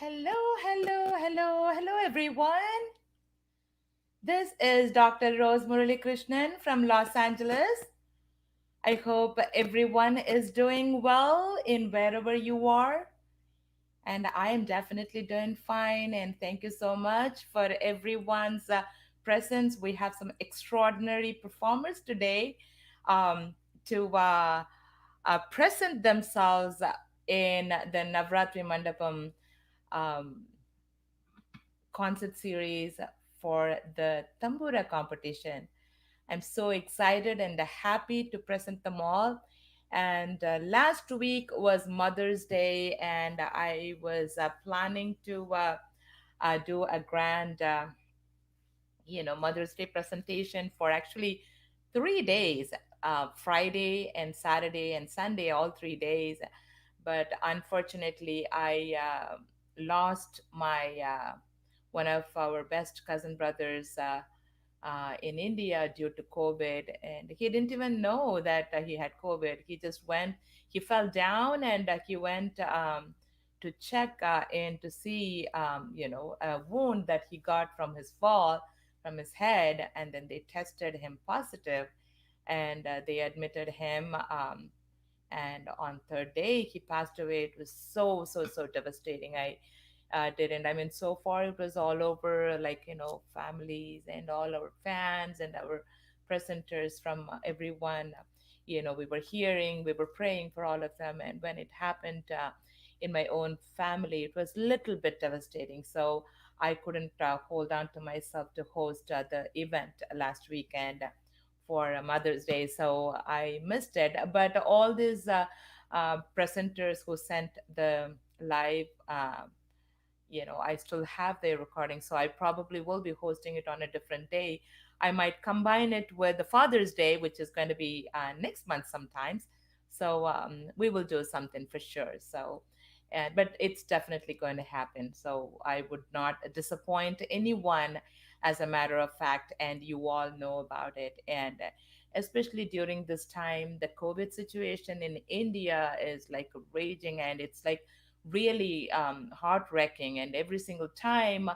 Hello, hello, hello, hello, everyone. This is Dr. Rose Murali Krishnan from Los Angeles. I hope everyone is doing well in wherever you are. And I am definitely doing fine. And thank you so much for everyone's presence. We have some extraordinary performers today um, to present themselves in the Navratri Mandapam um, concert series for the Tambura competition. I'm so excited and happy to present them all. And last week was Mother's Day, and I was planning to do a grand, Mother's Day presentation for actually 3 days, Friday and Saturday and Sunday, all 3 days. But unfortunately, I lost my one of our best cousin brothers in India due to COVID, and he didn't even know that he had COVID. He just went, he fell down, and he went to check in to see, a wound that he got from his fall from his head, and then they tested him positive, and they admitted him. And on third day he passed away. It was so devastating. I didn't I mean, so far it was all over, like, families and all our fans and our presenters from everyone. We were hearing, we were praying for all of them, and when it happened in my own family, it was a little bit devastating. So I couldn't hold on to myself to host the event last weekend for Mother's Day, so I missed it. But all these presenters who sent the live, I still have their recording, so I probably will be hosting it on a different day. I might combine it with the Father's Day, which is going to be next month sometimes. So we will do something for sure. So, but it's definitely going to happen. So I would not disappoint anyone, as a matter of fact, and you all know about it. And especially during this time, the COVID situation in India is like raging, and it's like really heart wrenching. And every single time,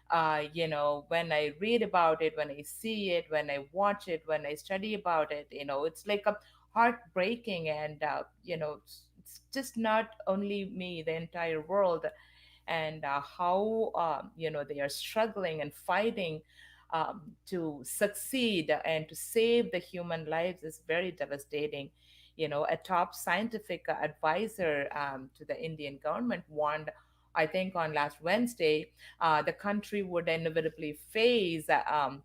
when I read about it, when I see it, when I watch it, when I study about it, it's like a heartbreaking. And it's just not only me, the entire world. And how they are struggling and fighting to succeed and to save the human lives is very devastating. A top scientific advisor to the Indian government warned, I think on last Wednesday, the country would inevitably face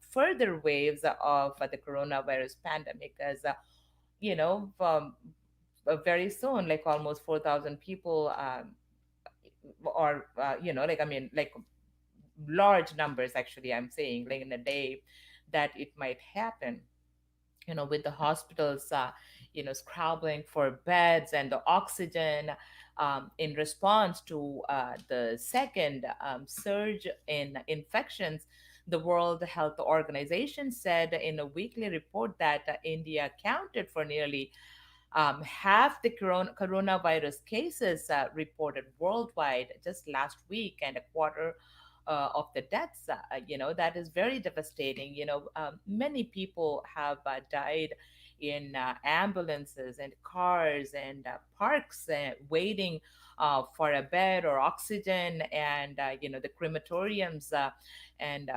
further waves of the coronavirus pandemic, as very soon, like almost 4,000 people, or like, I mean, like large numbers, actually, I'm saying, like in a day, that it might happen, with the hospitals scrabbling for beds and the oxygen, in response to the second surge in infections. The World Health Organization said in a weekly report that India accounted for nearly half the coronavirus cases reported worldwide just last week, and a quarter of the deaths. That is very devastating. Many people have died in ambulances and cars and parks, waiting for a bed or oxygen, and the crematoriums, and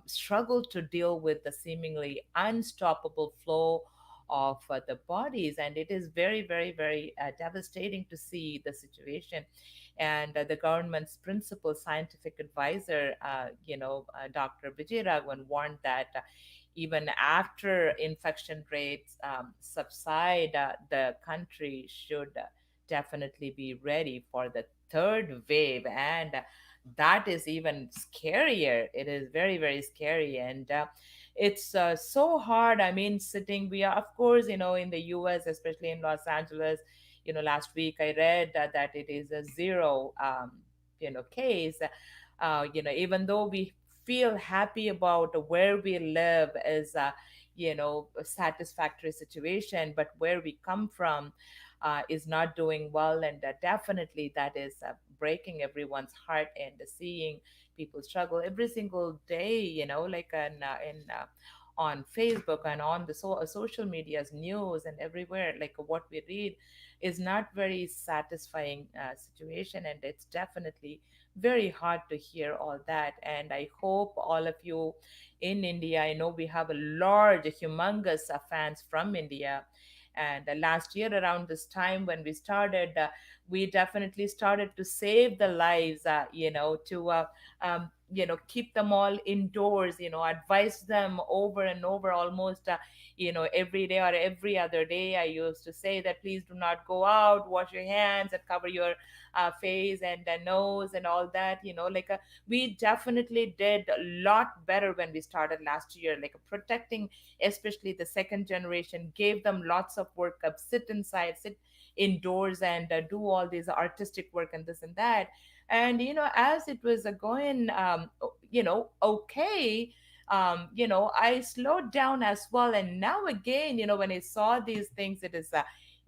struggle to deal with the seemingly unstoppable flow of the bodies. And it is very, very, very devastating to see the situation. And the government's principal scientific advisor, Dr. Vijay Raghavan, warned that even after infection rates subside, the country should definitely be ready for the third wave. And that is even scarier. It is very, very scary. And it's so hard. I mean, sitting, we are, of course, in the US, especially in Los Angeles, last week I read that it is a zero, case. Even though we feel happy about where we live, is satisfactory situation, but where we come from is not doing well. And definitely that is breaking everyone's heart, and seeing people struggle every single day, like on Facebook and on the social media's news and everywhere, like what we read is not very satisfying situation. And it's definitely very hard to hear all that. And I hope all of you in India, I know we have a large, humongous fans from India. And last year around this time when we started, we definitely started to save the lives, to keep them all indoors, advise them over and over, almost every day or every other day. I used to say that please do not go out, wash your hands and cover your face and nose and all that, like we definitely did a lot better when we started last year, like protecting especially the second generation, gave them lots of work up, sit inside, sit indoors, and do all these artistic work and this and that. And as it was going okay, I slowed down as well. And now again, when I saw these things, it is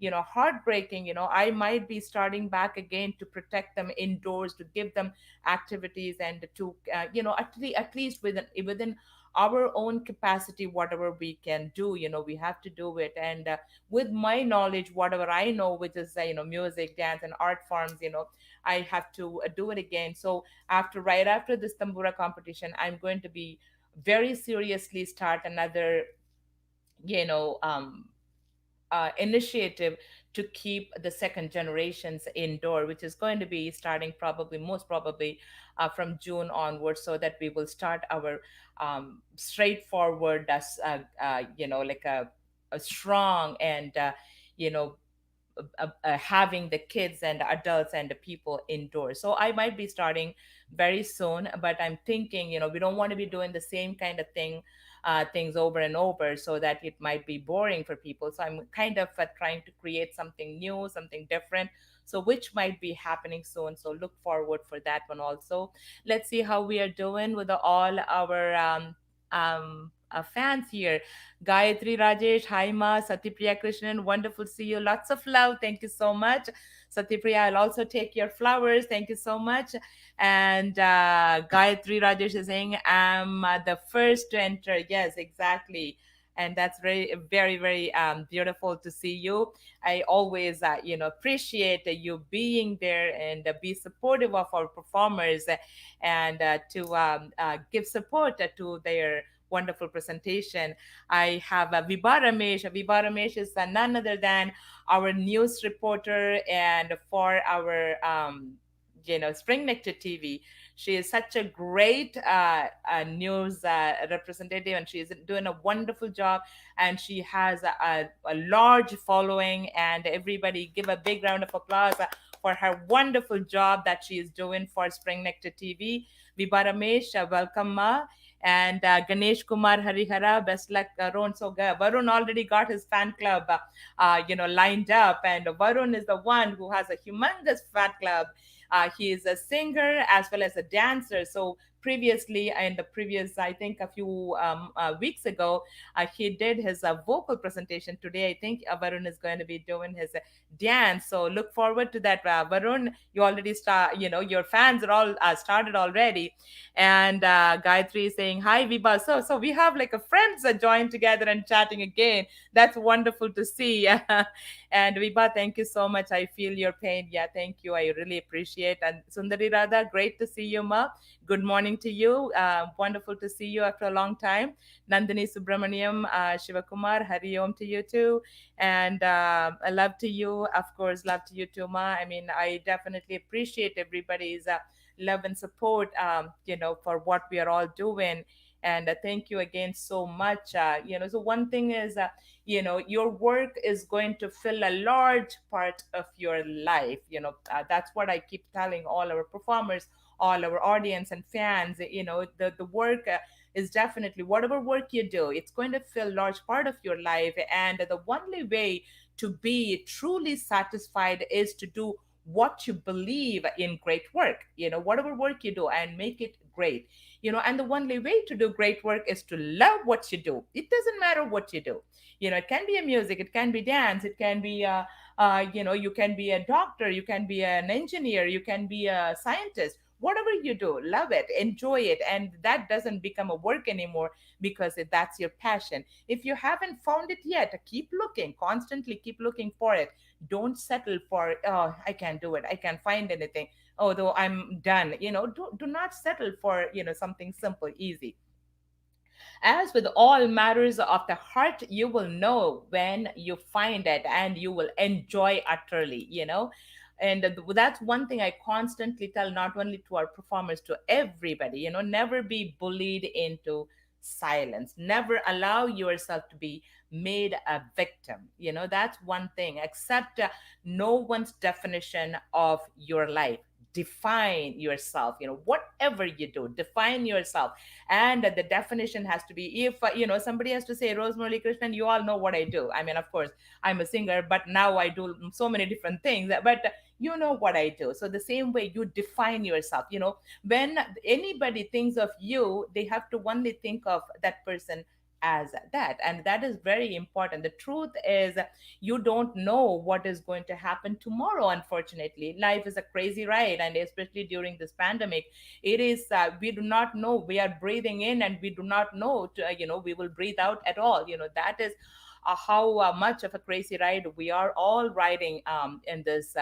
heartbreaking. I might be starting back again to protect them indoors, to give them activities, and to at least within our own capacity, whatever we can do, we have to do it. And with my knowledge, whatever I know, which is music, dance, and art forms, I have to do it again. So right after this tambura competition, I'm going to be very seriously start another you know initiative to keep the second generations indoor, which is going to be starting probably, most probably, from June onwards, so that we will start our straightforward, like a strong and you know having the kids and adults and the people indoors. So I might be starting very soon, but I'm thinking, we don't want to be doing the same kind of things over and over, so that it might be boring for people. So I'm kind of trying to create something new, something different. So which might be happening soon. So look forward for that one also. Let's see how we are doing with all our fans here. Gayatri Rajesh, Haima, Satyapriya Krishnan, wonderful to see you. Lots of love. Thank you so much. Satyapriya, I'll also take your flowers. Thank you so much. And Gayatri Rajesh is saying, I'm the first to enter. Yes, exactly. And that's very, very, very beautiful to see you. I always, appreciate you being there and be supportive of our performers, and to give support to their wonderful presentation. I have Vibha Ramesh. Vibha Ramesh is none other than our news reporter, and for our Spring Nectar TV. She is such a great news representative, and she is doing a wonderful job. And she has a large following, and everybody give a big round of applause for her wonderful job that she is doing for Spring Nectar TV. Vibha Ramesh, welcome, ma. And Ganesh Kumar Harihara, best luck, Varun. So Varun already got his fan club, lined up, and Varun is the one who has a humongous fan club. He is a singer as well as a dancer. So previously, in the previous, I think a few weeks ago, he did his vocal presentation. Today, I think Varun is going to be doing his dance. So look forward to that, Varun. You already start. Your fans are all started already. And Gayatri is saying hi, Viba. So we have like a friends joined together and chatting again. That's wonderful to see. And Viba, thank you so much. I feel your pain. Yeah, thank you. I really appreciate. And Sundari Radha, great to see you, ma. Good morning to you. Wonderful to see you after a long time. Nandini Subramaniam, Shivakumar, Hari Om to you too. And love to you, of course, love to you too, ma. I mean, I definitely appreciate everybody's love and support, for what we are all doing. And thank you again so much. So one thing is, your work is going to fill a large part of your life. That's what I keep telling all our performers, all our audience and fans. The work is definitely, whatever work you do, it's going to fill large part of your life. And the only way to be truly satisfied is to do what you believe in great work, whatever work you do, and make it great. And the only way to do great work is to love what you do. It doesn't matter what you do. It can be a music, it can be dance, it can be you can be a doctor, you can be an engineer, you can be a scientist. Whatever you do, love it, enjoy it, and that doesn't become a work anymore, because that's your passion. If you haven't found it yet, keep looking, constantly keep looking for it. Don't settle for, oh, I can't do it, I can't find anything, although I'm done. Do not settle for something simple, easy. As with all matters of the heart, you will know when you find it, and you will enjoy utterly. And that's one thing I constantly tell, not only to our performers, to everybody. Never be bullied into silence. Never allow yourself to be made a victim. That's one thing. Accept no one's definition of your life. Define yourself. Whatever you do, define yourself. And the definition has to be, if somebody has to say, Rosemary Krishnan, you all know what I do. I mean, of course, I'm a singer, but now I do so many different things, but you know what I do. So the same way, you define yourself. When anybody thinks of you, they have to only think of that person as that, and that is very important. The truth is, you don't know what is going to happen tomorrow. Unfortunately, life is a crazy ride, and especially during this pandemic, it is, we do not know, we are breathing in, and we do not know we will breathe out at all. That is how much of a crazy ride we are all riding in this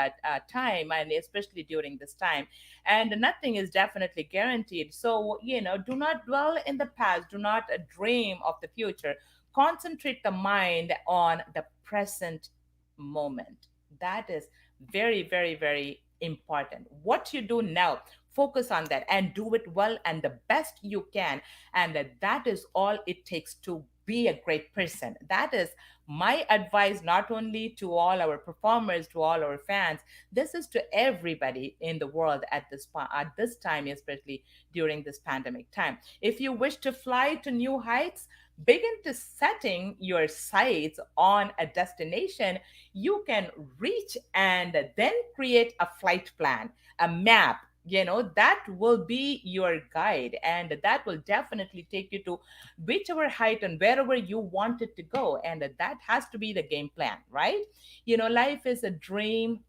time, and especially during this time. And nothing is definitely guaranteed. So do not dwell in the past, do not dream of the future. Concentrate the mind on the present moment. That is very, very, very important. What you do now, focus on that and do it well and the best you can. And that is all it takes to be a great person. That is my advice, not only to all our performers, to all our fans. This is to everybody in the world at this time, especially during this pandemic time. If you wish to fly to new heights, begin to setting your sights on a destination you can reach, and then create a flight plan, a map. That will be your guide, and that will definitely take you to whichever height and wherever you want it to go. And that has to be the game plan, right? Life is a dream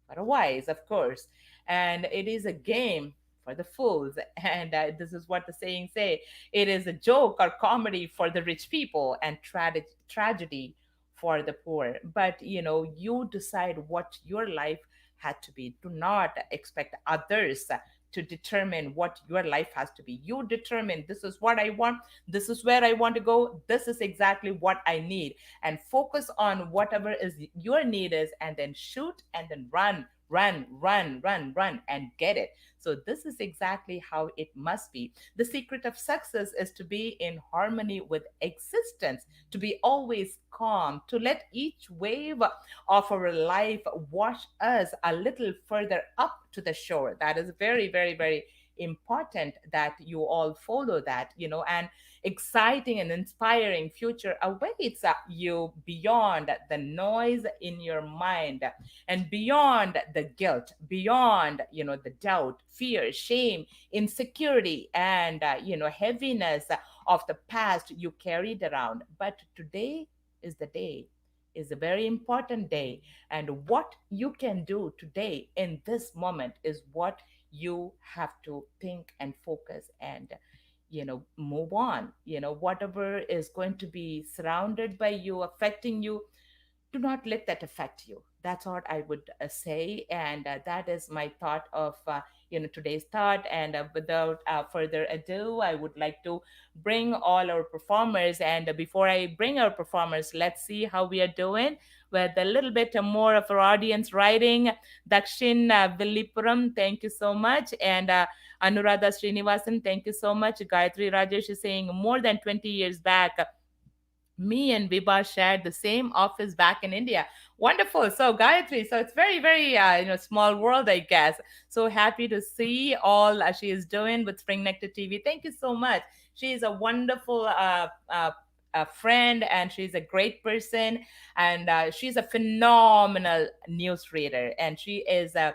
otherwise, of course, and it is a game for the fools. And this is what the saying say: it is a joke or comedy for the rich people, and tragedy for the poor. But you decide what your life had to be. Do not expect others to determine what your life has to be. You determine, this is what I want, this is where I want to go, this is exactly what I need, and focus on whatever is your need is, and then shoot, and then run, run, run, run, run, and get it. So this is exactly how it must be. The secret of success is to be in harmony with existence, to be always calm, to let each wave of our life wash us a little further up to the shore. That is very, very, very important that you all follow that. And exciting and inspiring future awaits you beyond the noise in your mind, and beyond the guilt, beyond the doubt, fear, shame, insecurity, and heaviness of the past you carried around. But today is the day, is a very important day, and what you can do today in this moment is what you have to think and focus, and move on. Whatever is going to be surrounded by you, affecting you, do not let that affect you. That's what I would say, and that is my thought of today's thought. And without further ado, I would like to bring all our performers. And before I bring our performers, let's see how we are doing with a little bit more of our audience writing. Dakshin Villipuram, thank you so much. And Anuradha Srinivasan, thank you so much. Gayatri Rajesh is saying, more than 20 years back, me and Vibha shared the same office back in India. Wonderful. So Gayatri, so it's very, very small world, I guess. So happy to see all she is doing with Spring Nectar TV. Thank you so much. She is a wonderful friend, and she's a great person, and she's a phenomenal news reader, and she is a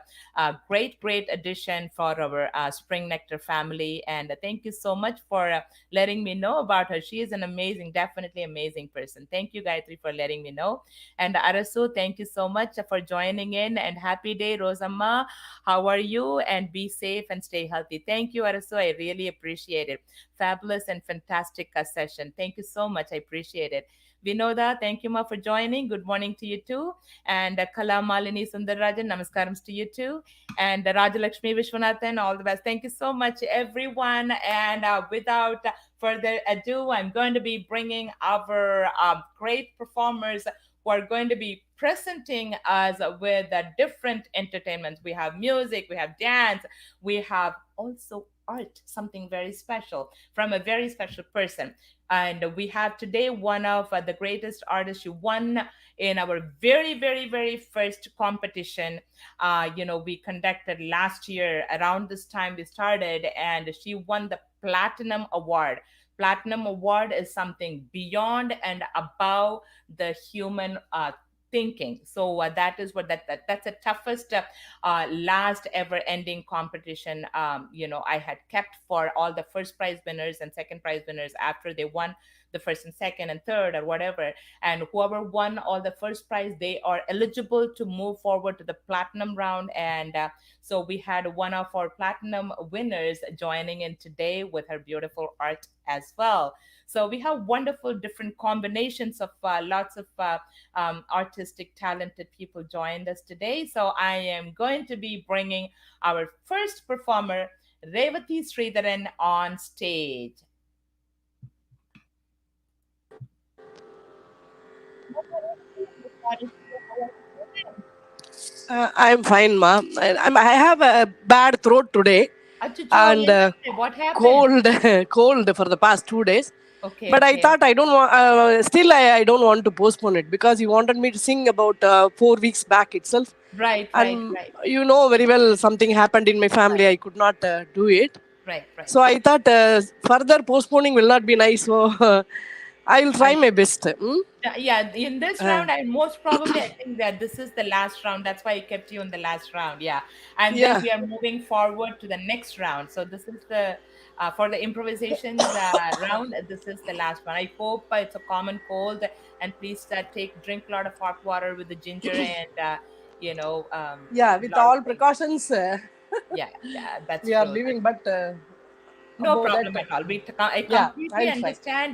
great addition for our Spring Nectar family. And thank you so much for letting me know about her. She is an amazing, definitely amazing person. Thank you, Gayatri, for letting me know. And Arasu, thank you so much for joining in. And happy day, Rosamma. How are you? And be safe and stay healthy. Thank you, Arasu. I really appreciate it. Fabulous and fantastic session. Thank you so much. I appreciate it. Vinoda, thank you, Ma, for joining. Good morning to you too. And Kala Malini Sundararajan, namaskarams to you too. And Rajalakshmi Vishwanathan, all the best. Thank you so much, everyone. And without further ado, I'm going to be bringing our great performers who are going to be presenting us with different entertainments. We have music, we have dance, we have also art, something very special from a very special person. And we have today one of the greatest artists. She won in our very first competition. We conducted last year around this time we started, and she won the Platinum Award. Platinum Award is something beyond and above the human thinking. So that is what that's the toughest last ever ending competition. I had kept for all the first prize winners and second prize winners after they won the first and second and third or whatever. And whoever won all the first prize, they are eligible to move forward to the platinum round. And so we had one of our platinum winners joining in today with her beautiful art as well. So we have wonderful different combinations of lots of artistic, talented people joined us today. So I am going to be bringing our first performer, Revathi Sridharan, on stage. I'm fine, ma. I have a bad throat today Achucho, and what happened? cold, cold for the past 2 days. Okay, But I okay. thought I don't want. Still, I don't want to postpone it because he wanted me to sing about 4 weeks back itself, Right, right, and right, you know very well something happened in my family. right, I could not do it. right, right. So I thought further postponing will not be nice. So I will try I my best. Hmm? Yeah, in this Uh, round, I most probably I think that this is the last round. That's why I kept you in the last round. Yeah, and then yeah, we are moving forward to the next round. So this is the for the improvisations round. This is the last one. I hope it's a common cold, and please drink a lot of hot water with the ginger and yeah. a With lot of all things. precautions, Yeah, yeah, that's we are true. living. But No above that, problem at all. I yeah, completely I'll try. understand,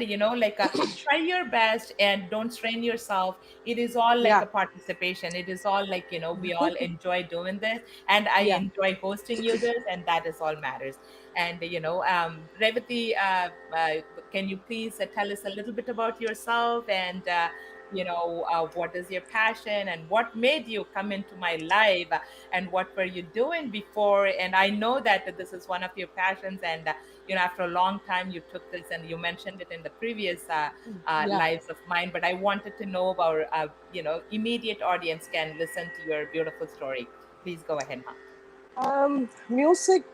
try your best and don't strain yourself. It is all like Yeah, a participation. It is all like, we all enjoy doing this, and I yeah. enjoy hosting you this, and that is all matters. And, Revati, can you please tell us a little bit about yourself and, what is your passion and what made you come into my life and what were you doing before? And I know that this is one of your passions, and after a long time you took this, and you mentioned it in the previous Yeah. lives of mine, but I wanted to know about immediate audience can listen to your beautiful story. Please go ahead, Ma. Music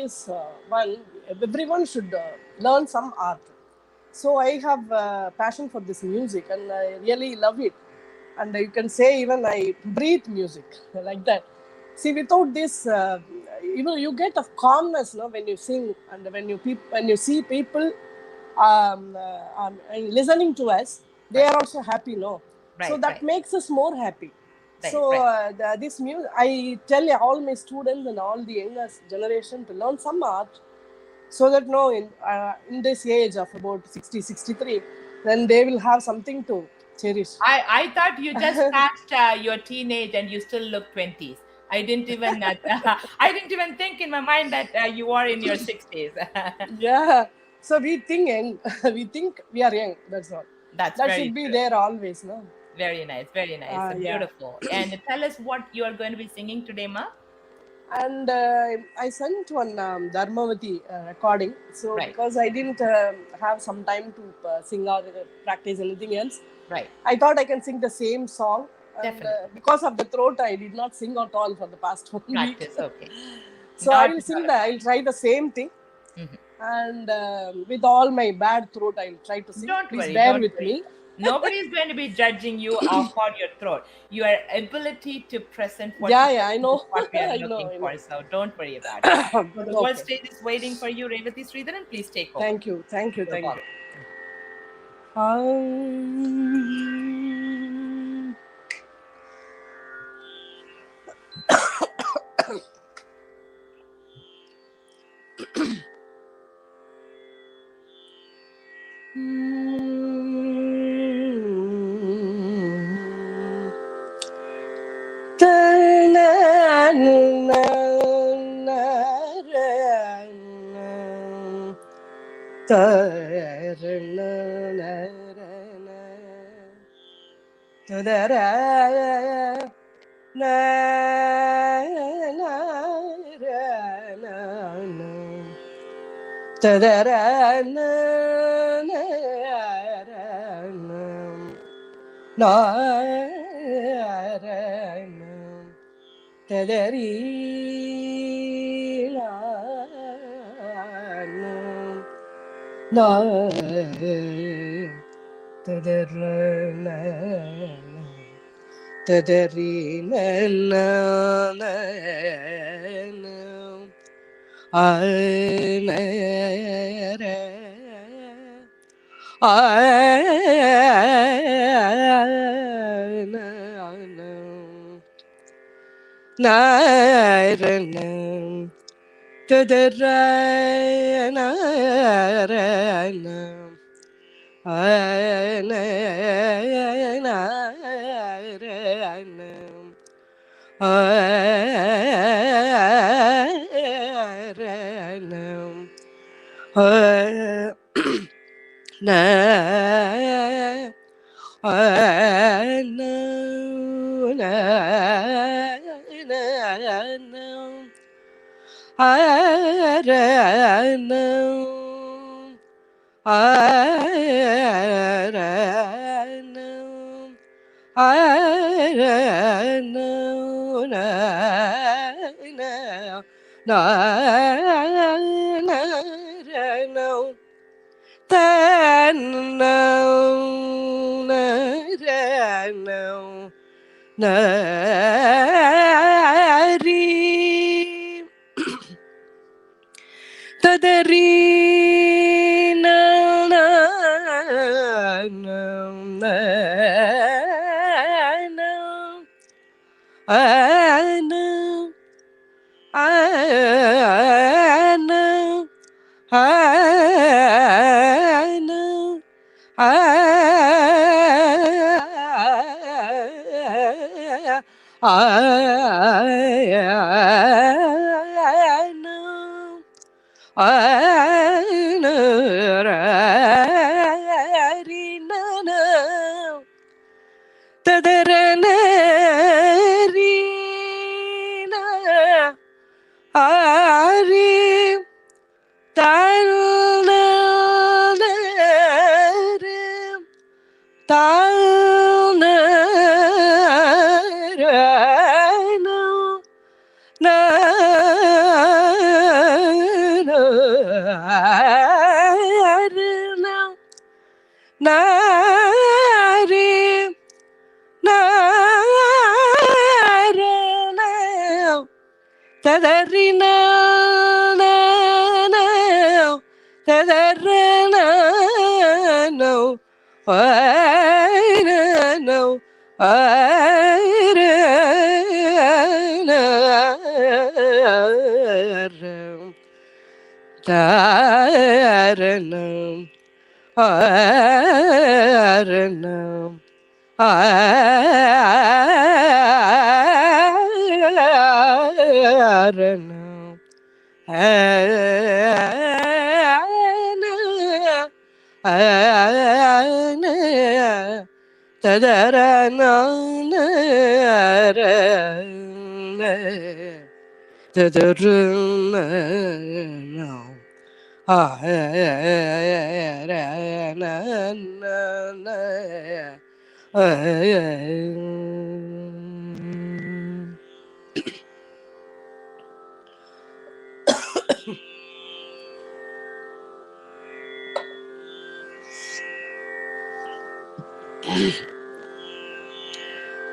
is one. Everyone should learn some art. So I have passion for this music, and I really love it. And you can say even I breathe music like that. See, without this, you get a calmness, no, when you sing, and when you see people and listening to us, they Right, are also happy, no. So right, that right, makes us more happy. right, So right. this music, I tell all my students and all the younger generation to learn some art, so that no, in this age of about 60, 63, then they will have something to cherish. I thought you just passed your teenage and you still look 20s. I didn't even I didn't even think in my mind that you are in your 60s. Yeah. So we think young. We think we are young. That's all. That's That very should be true. there always, no? Very nice, very nice. Yeah. Beautiful. And tell us what you are going to be singing today, Ma. And I sent one Dharmavati recording. So Right, because I didn't have some time to sing or practice anything else, right. I thought I can sing the same song. And Definitely. because of the throat, I did not sing at all for the past 1 week. Practice. Okay. So I Not will at all sing a I'll try the same thing. problem. and with all my bad throat, I'll try to sing. Don't Please worry, bear don't with worry. me. Nobody is going to be judging you for your throat. Your ability to present what you Yeah, yeah, I present is know. what we are I know, looking I know. for. So don't worry about it. So the world Okay. stage is waiting for you, Revati Sridharan. Please take over. Thank you, thank you, You're thank you. welcome.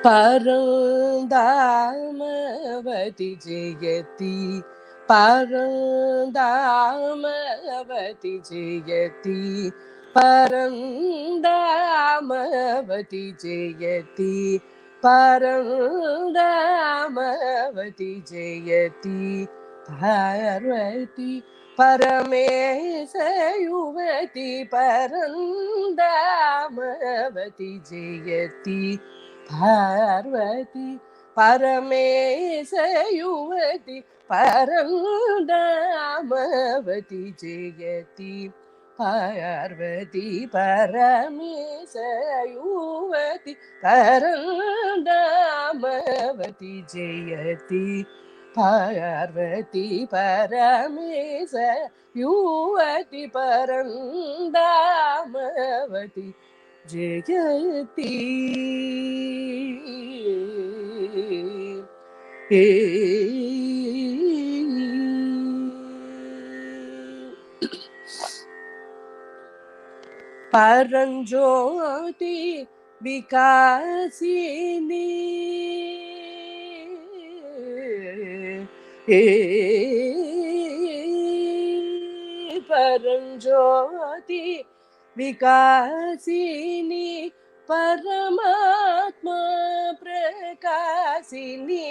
பரந்தாமவதி Jayati பரந்தாமவதி Jayati பரந்தாமவதி Jayati பரந்தாமவதி Jayati Parvati பரமேச யுவதி பரந்தாமவதி ஜெயதி பார்வதி பரமேச யுவதி பரந்தாமவதி ஜெயதி பார்வதி பரமேச யுவதி பரந்தாமவதி ஜெயதி பார்வதி பரமேச யுவதி பரந்தாமவதி ஜெயதி. பரஞ்சோதி விகாசினி பரஞ்சோதி விகாசினி பரமாத்மா பிரகாசினி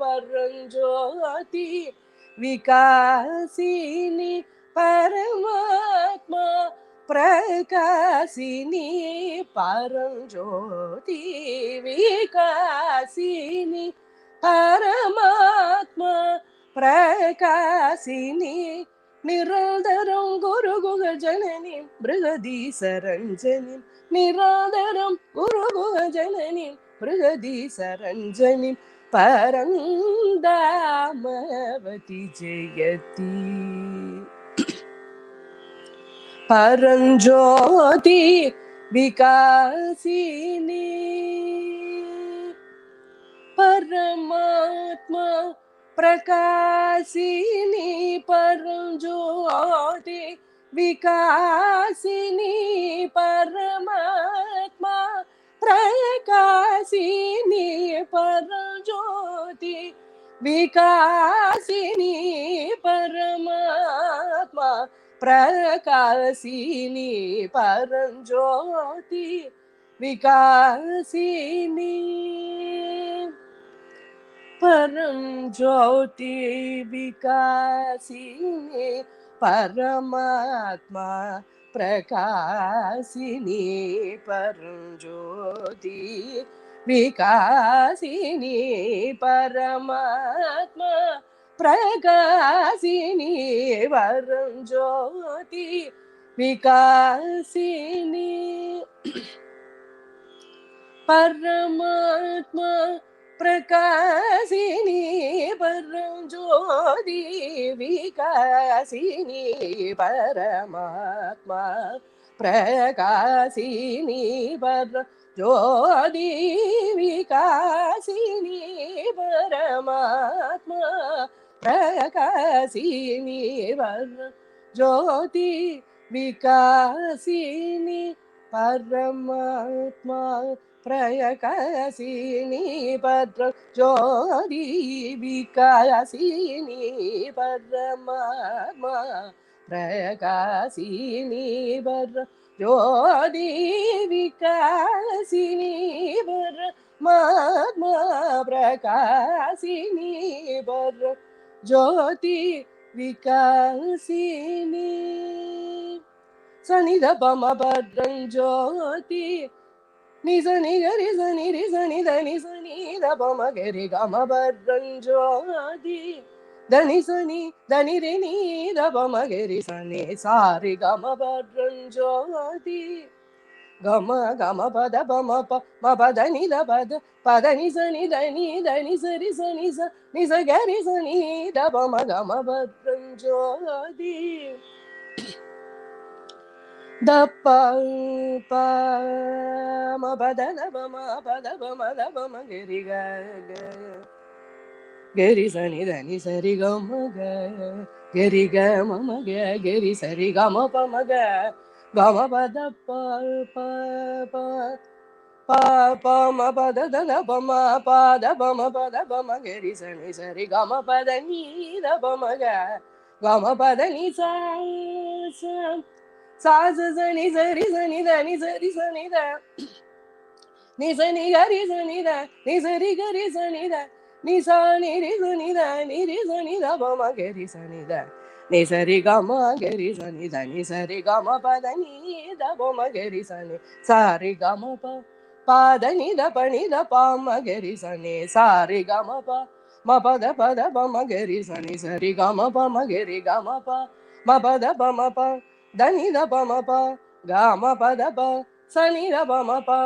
பரஞ்சோதி விகாசினி பரமாத்மா பிரகாசினி பரஞ்சோதி விகாசினி பரமாத்மா பிரகாசினி நிரந்தரம் குருகுக ஜனனி பிருகதி சரஞ்சனி நிரந்தரம் குருகுக ஜனனி பிருகதி சரஞ்சனி பரந்தாமவதி ஜெயதி பரஞ்சோதி விகாசினி பரமாத்மா பிரகாசினி பரஞ்சோதி விகாசினி பரமாத்மா பிரகாசினி பரஞ்சோதி விகாசினி பரமாத்மா பிரகாசினி பரஞ்சோதி விகாசினி பரம் ஜோதி விகாசினி பரமாத்மா பிரகாசினி பரம் ஜோதி விகாசினி பரமாத்மா பிரகாசினி பரம் ஜோதி விகாசினி பரமாத்மா பிரகாசினி பரஞ்சோதி விகாசினி பரமாத்மா பிரகாசினி பரஞ்சோதி விகாசினி பரமாத்மா பிரகாசினி பரஞ்சோதி விகாசினி பரமாத்மா பிரகாசினி பரஞ்சோதி விகாசினி பரமாத்மா பிரகாசினி பரஞ்சோதி விகாசினி பரமாத்மா பிரகாசினி பரஞ்சோதி விகாசினி சனித பம பரஞ்சோதி நிசனி கரி சனி ரி சனி தனி சனி தபம கரி கம பரஞ்சோதி தனி சனி தனி ரி நீ தபம கரி சனி சாரி கம பரஞ்சோதி கம கம பத பம ப ம பத நித பத பத நிசனி தனி தனி சரி சனி ச நிச கரி சனி தபம கம பரஞ்சோதி தப்ப ப ம பத நப ம பத ப ம தப ம கரி க கரி சனி தனி சரி க ம க கரி க ம ம க கரி சரி க ம ப ம க க ம பத ப ப ப pa pa ma pa da da da pa ma pa da pa ma ga ri sa ni sa ri ga ma pa da ni da pa ma ga ma pa da ni sa sa sa sa sa ni sa ri sa ni da ni sa ri sa ni da ni sa ni ga ri sa ni da ni sa ri ga ri sa ni da ni sa ni ri sa ni da ni ri sa ni da pa ma ga ri sa ni da ni sa ri ga ma ga ri sa ni da ni sa ri ga ma pa da ni da pa ma ga ri sa ni sa ri ga ma pa pa da ni da pa ni da pa ma ga ri sa ni sa ri ga ma pa da pa ma ga ri sa ni sa ri ga ma pa ma ga ri ga ma pa da pa ma pa da ni da pa ma pa ga ma pa da pa sa ni da pa ma pa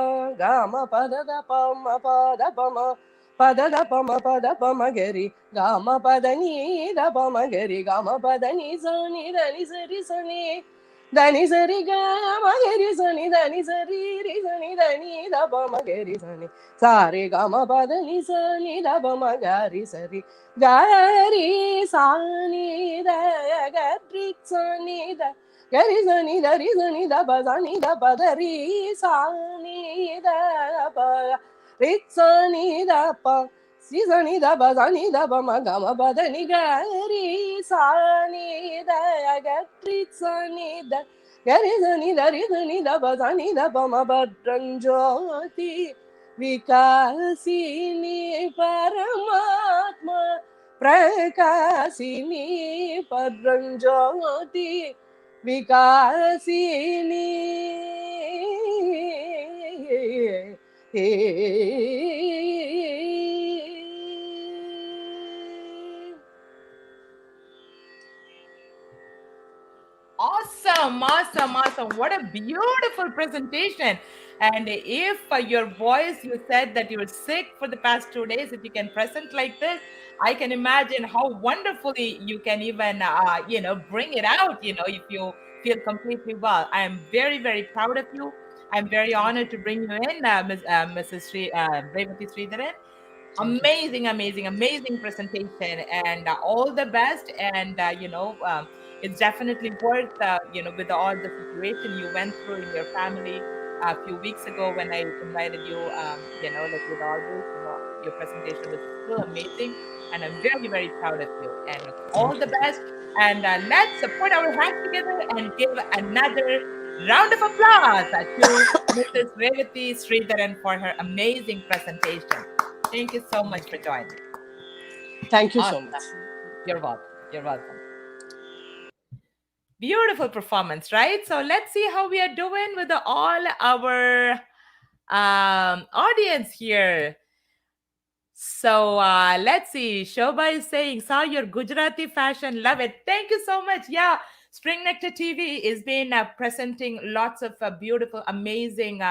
ga ma pa da pa ma pa da pa ma pa da pa ma pa da pa ma ga ri ga ma pa da ni da pa ma ga ri ga ma pa da ni sa ni da ni sa ri sa ni da ni sa ri ga ma ga ri sa ni da ni sa ri sa ni da ni da pa ma ga ri sa ni sa re ga ma pa da ni sa ni da pa ma ga ri sa ri ga ri sa ni da ga ri sa ni da ga ri sa ni da ri sa ni da pa sa ni da pa da ri sa ni da pa ri sa ni da pa si sa ni da pa sa ni da pa ma ga ma pa da ni ga ri sa ni da ga ri sa ni da ga ri sa ni da ri sa ni da pa sa ni da pa ma pa jyoti Vikasini परमात्मा प्रकाशिनी परंज्योति Vikasini Awesome, awesome, awesome. What a beautiful presentation. And if your voice, you said that you were sick for the past 2 days, if you can present like this, I can imagine how wonderfully you can even, bring it out, if you feel completely well. I am very, very proud of you. I'm very honored to bring you in, Mrs. Revati Sridharan. Thank you. Amazing, amazing, amazing presentation, and all the best. And it's definitely worth, with all the situation you went through in your family a few weeks ago when I invited you, like with all this, your presentation was still amazing, and I'm very, very proud of you. And all the best. And let's put our hands together and give another round of applause to Mrs. Revati Sridharan for her amazing presentation. Thank you so much for joining. Thank you so much. Awesome. You're welcome. You're welcome. Beautiful performance, right? So let's see how we are doing with all our audience here. So let's see. Shobha is saying, saw your Gujarati fashion, love it. Thank you so much. Yeah, Spring Nectar TV is been presenting lots of beautiful, amazing.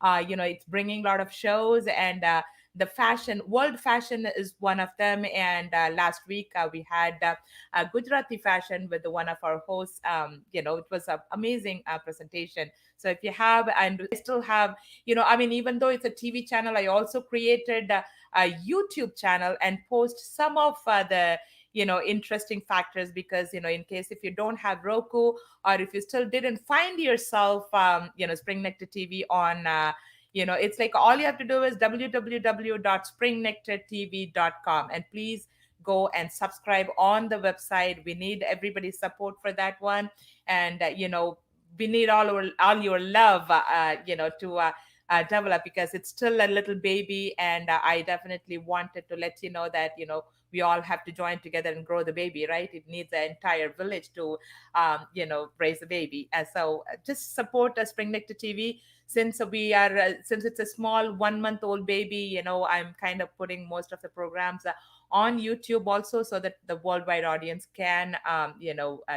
It's bringing a lot of shows, and the fashion, world fashion is one of them. And last week we had Gujarati fashion with one of our hosts. It was an amazing presentation. So if you have, and I still have, I mean, even though it's a TV channel, I also created a YouTube channel and post some of the interesting factors, because in case if you don't have Roku, or if you still didn't find yourself Spring Nectar TV on it's like all you have to do is www.springnectartv.com, and please go and subscribe on the website. We need everybody's support for that one. And we need all your love to develop, because it's still a little baby. And I definitely wanted to let you know that we all have to join together and grow the baby, right? It needs an entire village to raise a baby. So just support Spring Nectar TV. Since it's a small 1 month old baby, I'm kind of putting most of the programs on YouTube also, so that the worldwide audience can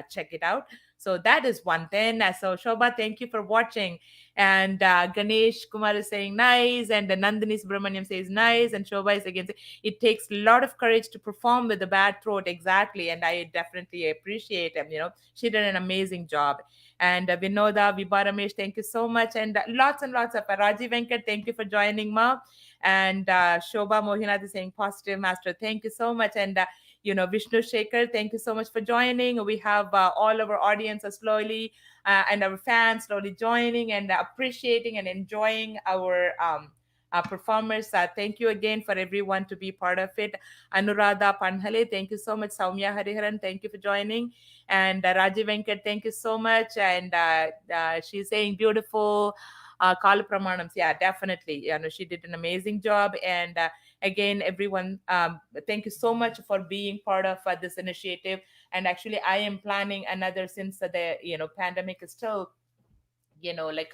check it out. So that is one thing. So Shobha, thank you for watching. And Ganesh Kumar is saying nice, and Nandini Subramaniam says nice, and Shobha is again saying it takes a lot of courage to perform with a bad throat. Exactly, and I definitely appreciate him. She did an amazing job. And Vinoda Vibaramesh, thank you so much. And lots of Raji Venkat, thank you for joining, Ma. And Shobha Mohinath is saying positive master, thank you so much. And Vishnu Shekhar, thank you so much for joining. We have all our audience are and our fans slowly joining and appreciating and enjoying our performers. Thank you again for everyone to be part of it. Anuradha Panhale, thank you so much. Soumya Hariharan, thank you for joining. And Raji Venkat, thank you so much. And she's saying beautiful. Kala Pramanams, yeah, definitely. She did an amazing job. And again, everyone, thank you so much for being part of this initiative. And actually, I am planning another, since the pandemic is still like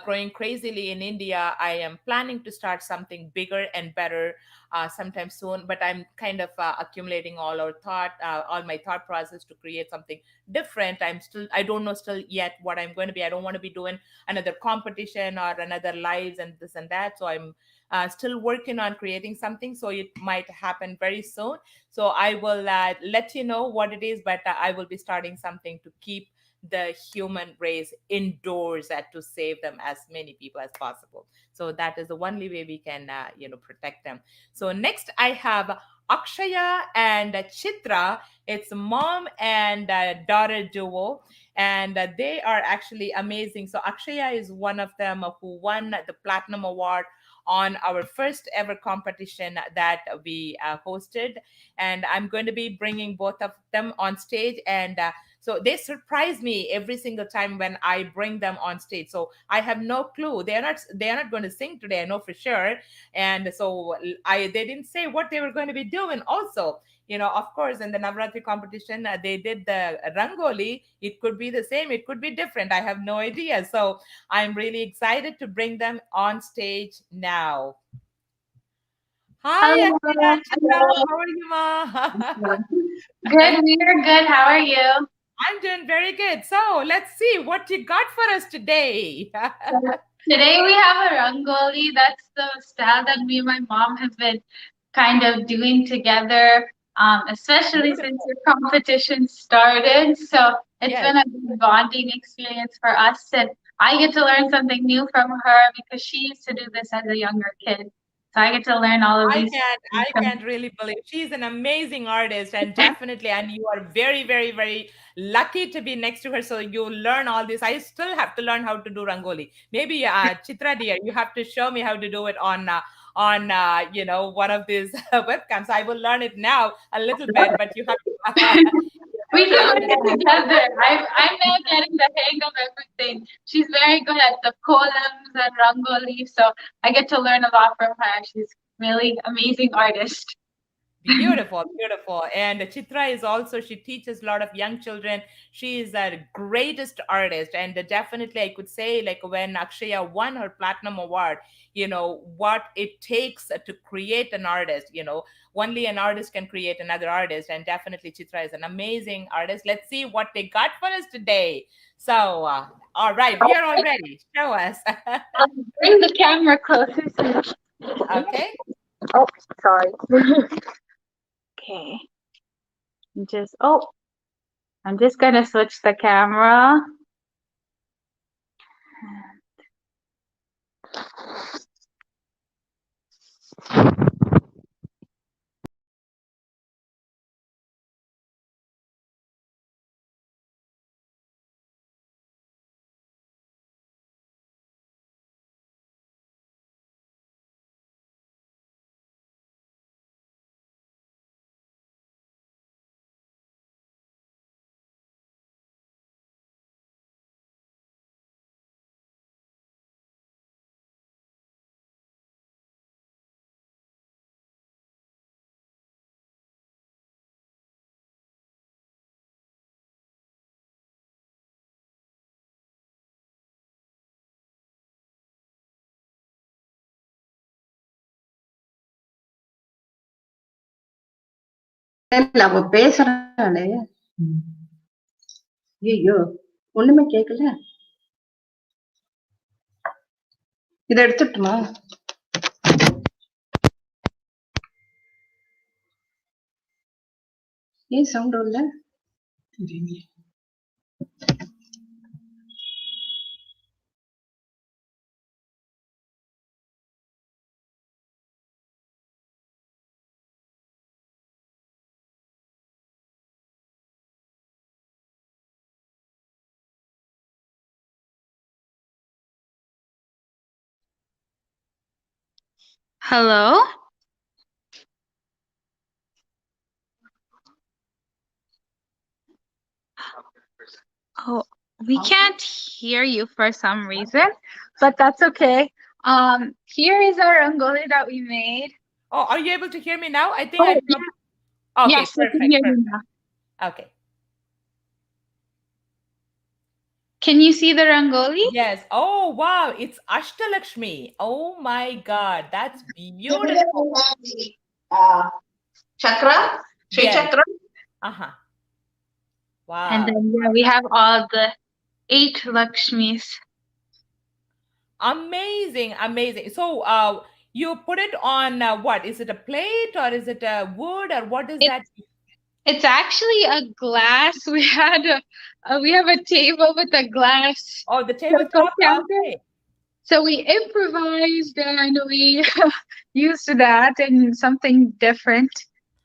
growing crazily in India. I am planning to start something bigger and better sometime soon, but I'm kind of accumulating all my thought process to create something different. I don't know still yet what I'm going to be. I don't want to be doing another competition or another lives and this and that. So I'm still working on creating something, so it might happen very soon. So I will let you know what it is, but I will be starting something to keep the human race indoors and to save them as many people as possible. So that is the only way we can protect them. So next I have Akshaya and Chitra. It's mom and daughter duo, and they are actually amazing. So Akshaya is one of them who won the platinum award on our first ever competition that we hosted, and I'm going to be bringing both of them on stage. And so they surprise me every single time when I bring them on stage. So I have no clue. They are not going to sing today, I know for sure. And so they didn't say what they were going to be doing also. Of course, in the Navaratri competition, they did the Rangoli. It could be the same, it could be different. I have no idea. So I'm really excited to bring them on stage now. Hi, Akshaya Hello. and Chitra. How are you, Ma? Good, we are good. How are you? I'm doing very good. So let's see what you got for us today. Today we have a rangoli. That's the style that me and my mom have been kind of doing together, especially since Beautiful. your competition started. So it's Yes. been a good bonding experience for us, and I get to learn something new from her because she used to do this as a younger kid. So I get to learn all of I these can't things I from can't really believe she's an amazing artist, and definitely, and you are very, very, very lucky to be next to her. So you learn all this. I still have to learn how to do Rangoli. Maybe Chitra dear, you have to show me how to do it on one of these webcams. I will learn it now a little bit, but you have to We can learn definitely. it together. I'm now getting the hang of everything. She's very good at the columns and rangoli, so I get to learn a lot from her. She's really amazing artist. Beautiful, beautiful. And Chitra is also, she teaches a lot of young children. She is a greatest artist. And definitely, I could say, like when Akshaya won her Platinum Award, what it takes to create an artist, only an artist can create another artist. And definitely, Chitra is an amazing artist. Let's see what they got for us today. So, all right, we are all ready. Show us. Bring the camera closer so Okay. oh sorry. Okay. Just I'm just gonna switch the camera. இல்ல அவ பேசுறாளே ஐயோ ஒண்ணுமே கேட்கல இதை எடுத்துட்டுமா ஏன் sound இல்ல Hello? Oh, we can't hear you for some reason, but that's okay. Here is our rangoli that we made. Oh, are you able to hear me now? I think Oh, I yeah. dropped. Okay, Yes, I can hear perfect, you perfect. now. Okay. Can you see the rangoli? Yes. Oh, wow. It's Ashtalakshmi. Oh my God. That's beautiful. Chakra, Sri Yes. Chakra. Uh-huh. And Wow. then yeah, we have all the 8 Lakshmis. Amazing, amazing. So, you put it on what? Is it a plate or is it a wood or what is that? It's actually a glass. We have a table with a glass Oh, the circle tabletop. counter. Okay. So we improvised and we used that and something different.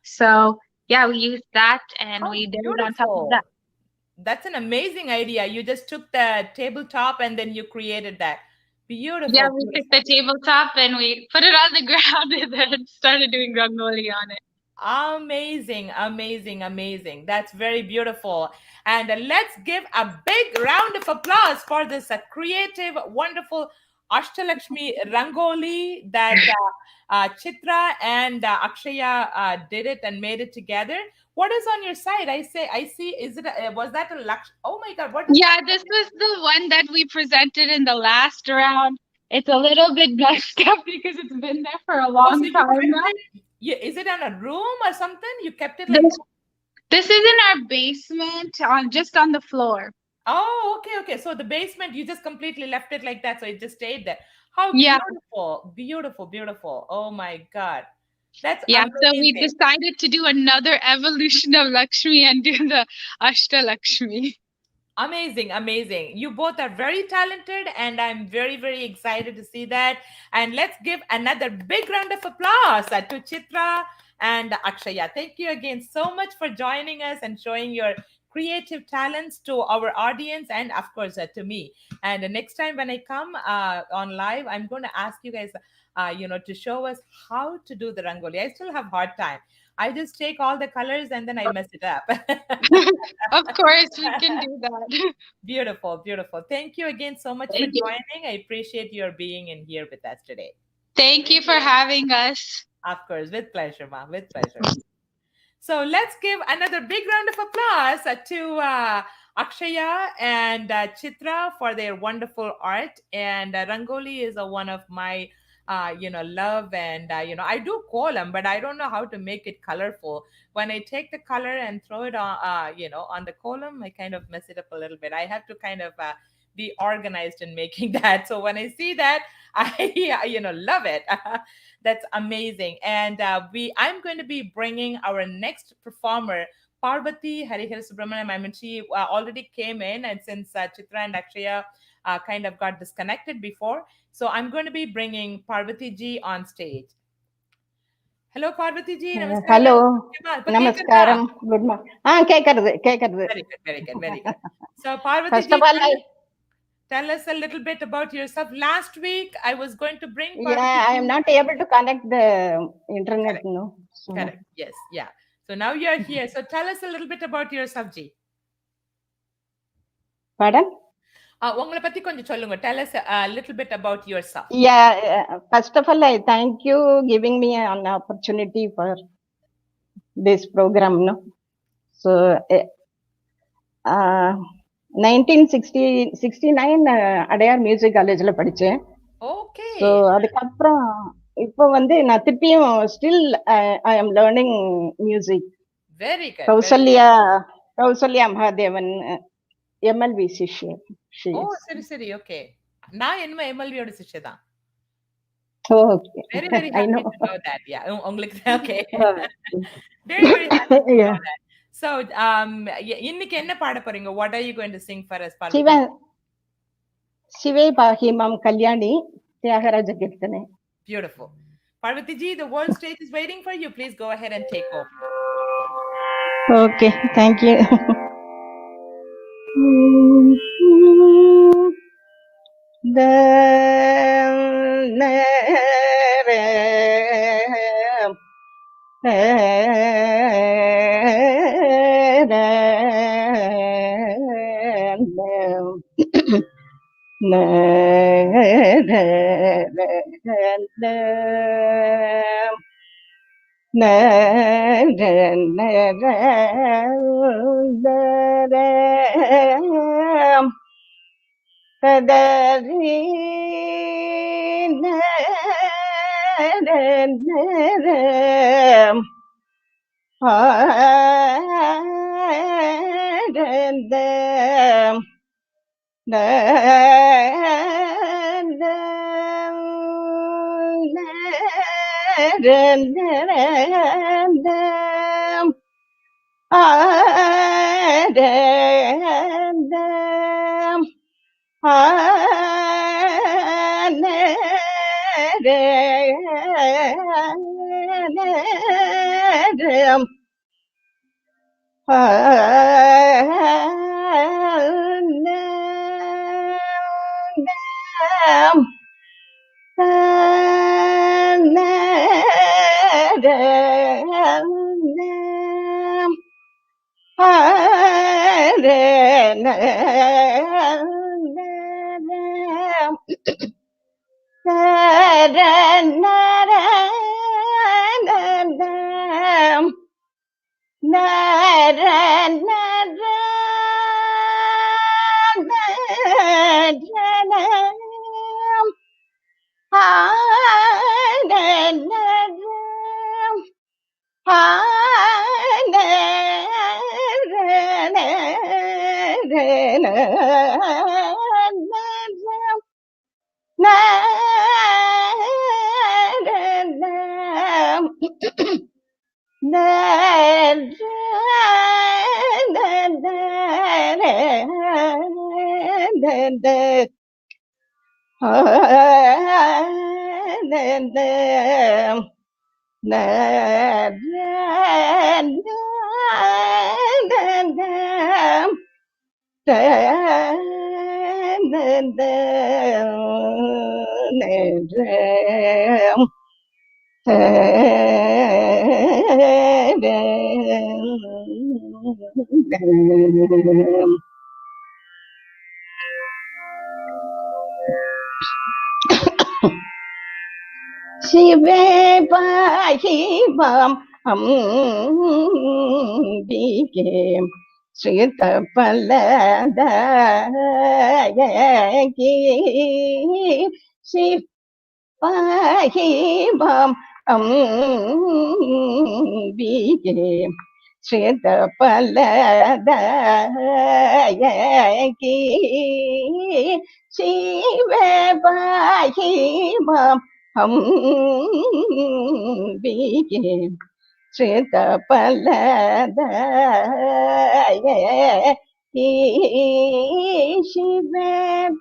So yeah, we used that and How we did it on top of that. beautiful. That's an amazing idea. You just took the tabletop and then you created that. Yeah, Beautiful, we took beautiful. the tabletop and we put it on the ground and then started doing rangoli on it. Amazing, amazing, amazing. That's very beautiful. And let's give a big round of applause for this creative, wonderful Ashtalakshmi Rangoli that Chitra and Akshaya did it and made it together. What is on your side? I see. Is it? Was that a Lakshmi? Oh my God! What is Yeah, that? this was the one that we presented in the last round. It's a little bit messed up because it's been there for a Oh, so long you time kept now. it? Is it on a room or something? You kept it like This that? this is in our basement on just on the floor. Oh, okay, okay. So the basement, you just completely left it like that. So it just stayed there. How Yeah, beautiful, beautiful, beautiful. Oh my God. That's yeah. So we amazing. decided to do another evolution of Lakshmi and do the Ashtalakshmi. Amazing, amazing. You both are very talented, and I'm very, very excited to see that. And let's give another big round of applause to Chitra and Akshaya. Thank you again so much for joining us and showing your creative talents to our audience and, of course, to me. And next time when I come on live, I'm going to ask you guys, to show us how to do the rangoli. I still have hard time. I just take all the colors and then I mess it up. Of course, we can do that. Beautiful, beautiful. Thank you again so much for Thank you. joining. I appreciate your being in here with us today. Thank you for having us. Of course, with pleasure, Ma, with pleasure. So let's give another big round of applause to Akshaya and Chitra for their wonderful art. And Rangoli is one of my, love. And, I do kolam, but I don't know how to make it colorful. When I take the color and throw it on, on the kolam, I kind of mess it up a little bit. I have to kind of be organized in making that. So when I see that, I, love it. That's amazing. And I'm going to be bringing our next performer, Parvathi Hariharasubramanian. I mean, she already came in, and since Chitra and Akshaya kind of got disconnected before, so I'm going to be bringing Parvati ji on stage. Hello, Parvati ji. Hello, Namaskaram. இப்ப கேக்குறதா? Namaskaram. Good morning. கேக்குறது. Very good, very good, very good. So, Parvati First ji, of all, tell us a little bit about yourself. Last week, I was going to bring Parvati I am ji. not able to connect the internet, Correct. no. So, Correct. Yes. Yeah. So now you're here. So tell us a little bit about yourself, Ji. pardon? உங்களை பத்தி கொஞ்சம் சொல்லுங்க. Tell us a little bit about yourself. Yeah, first of all, I thank you giving me an opportunity for this program, no. So, 1969 Adyar music காலேஜ்ல படிச்சேன். Okay. So அதுக்கப்புறம் இப்போ வந்து நான் திருப்பியும் still I am learning music. Very good. Kausalya Mahadevan MLV சிஷ்யர். ஓ சரி சரி ஓகே. நான் என்ன எம்எல்வியோட சிஷ்யர் தான். Okay. Very very I happy know. to know that. Yeah. உங்களுக்கு okay. Very very happy to know that. So இன்னைக்கு என்ன பாட போறீங்க? What are you going to sing for us, Parvati? சிவே பாகிமாம் Kalyani Thyagaraja கீர்த்தனை. Beautiful. Parvati ji, the world stage is waiting for you. Please go ahead and take over. Okay, thank you. Shive pahi mam ambike Srita paladayaki Shiv pahi mam ambike Srita paladayaki Shive pahi mam ambike Srita paladayaki Shive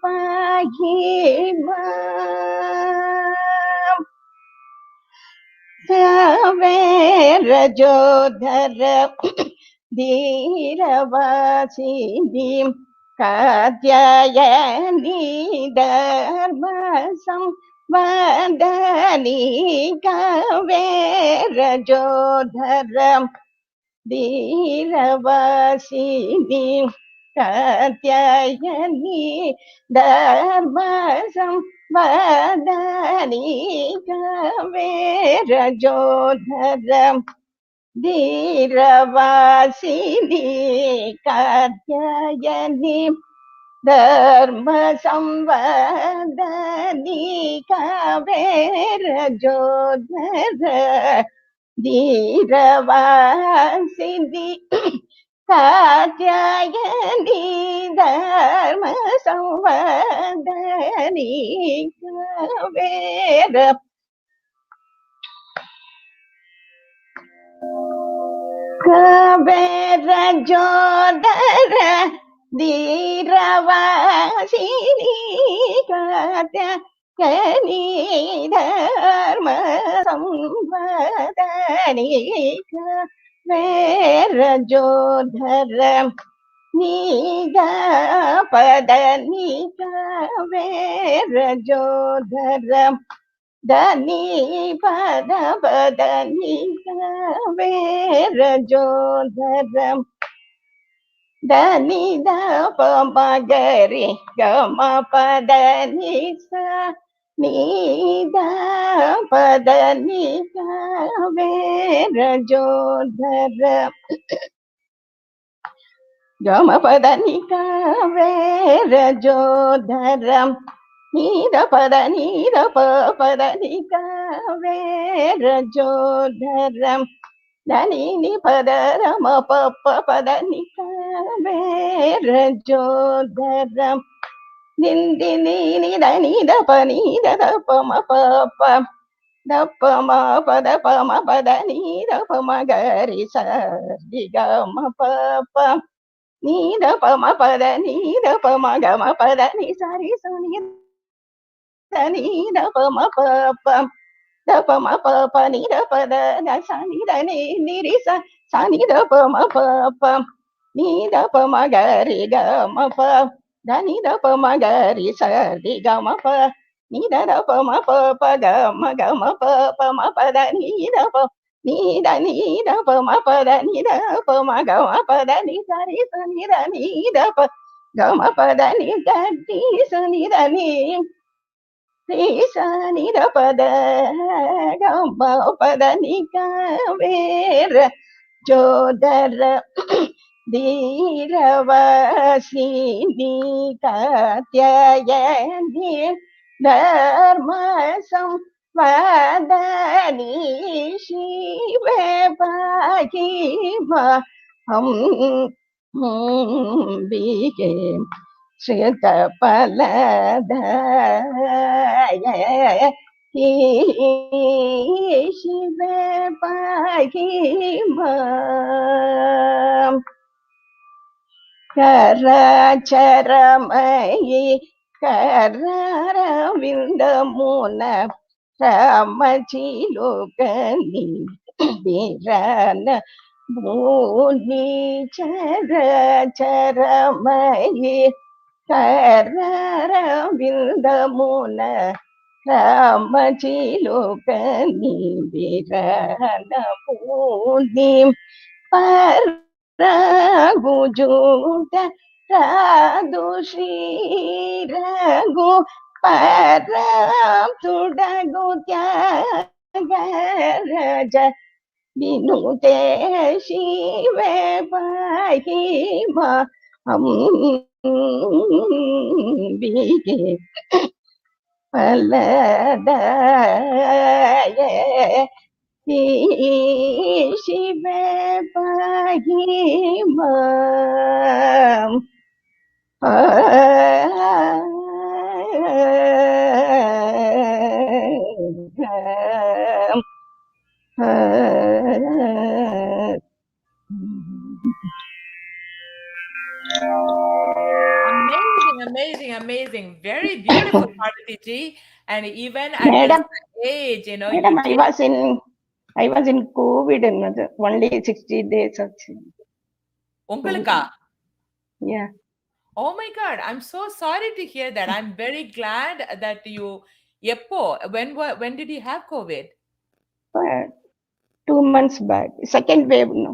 pahi mam Savera Jodhara Dhiravasinim Katyayani Dharmasam Vandani Kavera Jodhara Dhiravasinim Katyayani Dharmasam Vandani Kavera Jodhara Dhiravasini Katyayani Dharma Samvadani Kavera Jodhara Dhiravasini Katyayani Dharma Samvadani Kavera Kavera Jodhara Dhiravasini Katyayani Dharma Samvadani Kavera Jodhara Niga Pada Nika Vera Jodhara దని పద పదని వేర జోధరం దని the పమగరి గమ పదని సా నీ the పదని వేర జోధరం గమ పదని వేర జోధరం నీద పద నీద పదని వేర జోధరం దని ని పద రమ పదని వేర జోధరం నింది ని దని దప ని దప మ ప దప మ పద పద ని దప మ గరి స రి గ మ ప నీ దప మ పద నీ దప మ గ మ పద ని సరి స ని ద ని దప మ ప దప మ ప ని దప ద స ని ద ని రి స ని దప మ ప నీ దప మ గ రి గ మ ప ద ని దప మ గ రి స రి గ మ ప నీ ద దప మ ప గ మ ప మ ప ద ని దప నీ ద ని దప మ ప ద ని దప మ గ మ ప ద ని స రి స ని ద ని దప గ మ ప ద ని ద ని స ని ద ని రి స ని ద ప ద గ మ ప ద ని క వేర జోదర ధీరవసిని కాత్యాయని ధర్మ సంవదని శివ పాహి బిగే శ్రితఫలదాయ శివ పాహి మాం కరచరమయి కరవిందమున రామచిలుకని విరన భూని చరచరమయి కరవిందమున రామచిలుకని విరన భూని పరగుజూట రాదు శ్రీరఘు పరాతుడగు త్యాగరాజ వినుతే శివ పాహి బిగే ఫలదాయ శివ పాహి మాం Amazing, amazing, amazing. Very beautiful, Parvati ji. And even at this madam age, you madam did. I was in COVID and only 60 days వచ్చింది. Ungalika. Yeah. Oh my God, I'm so sorry to hear that. I'm very glad that you, Yeppo, when did you have COVID? uh, 2 months back, second wave, no.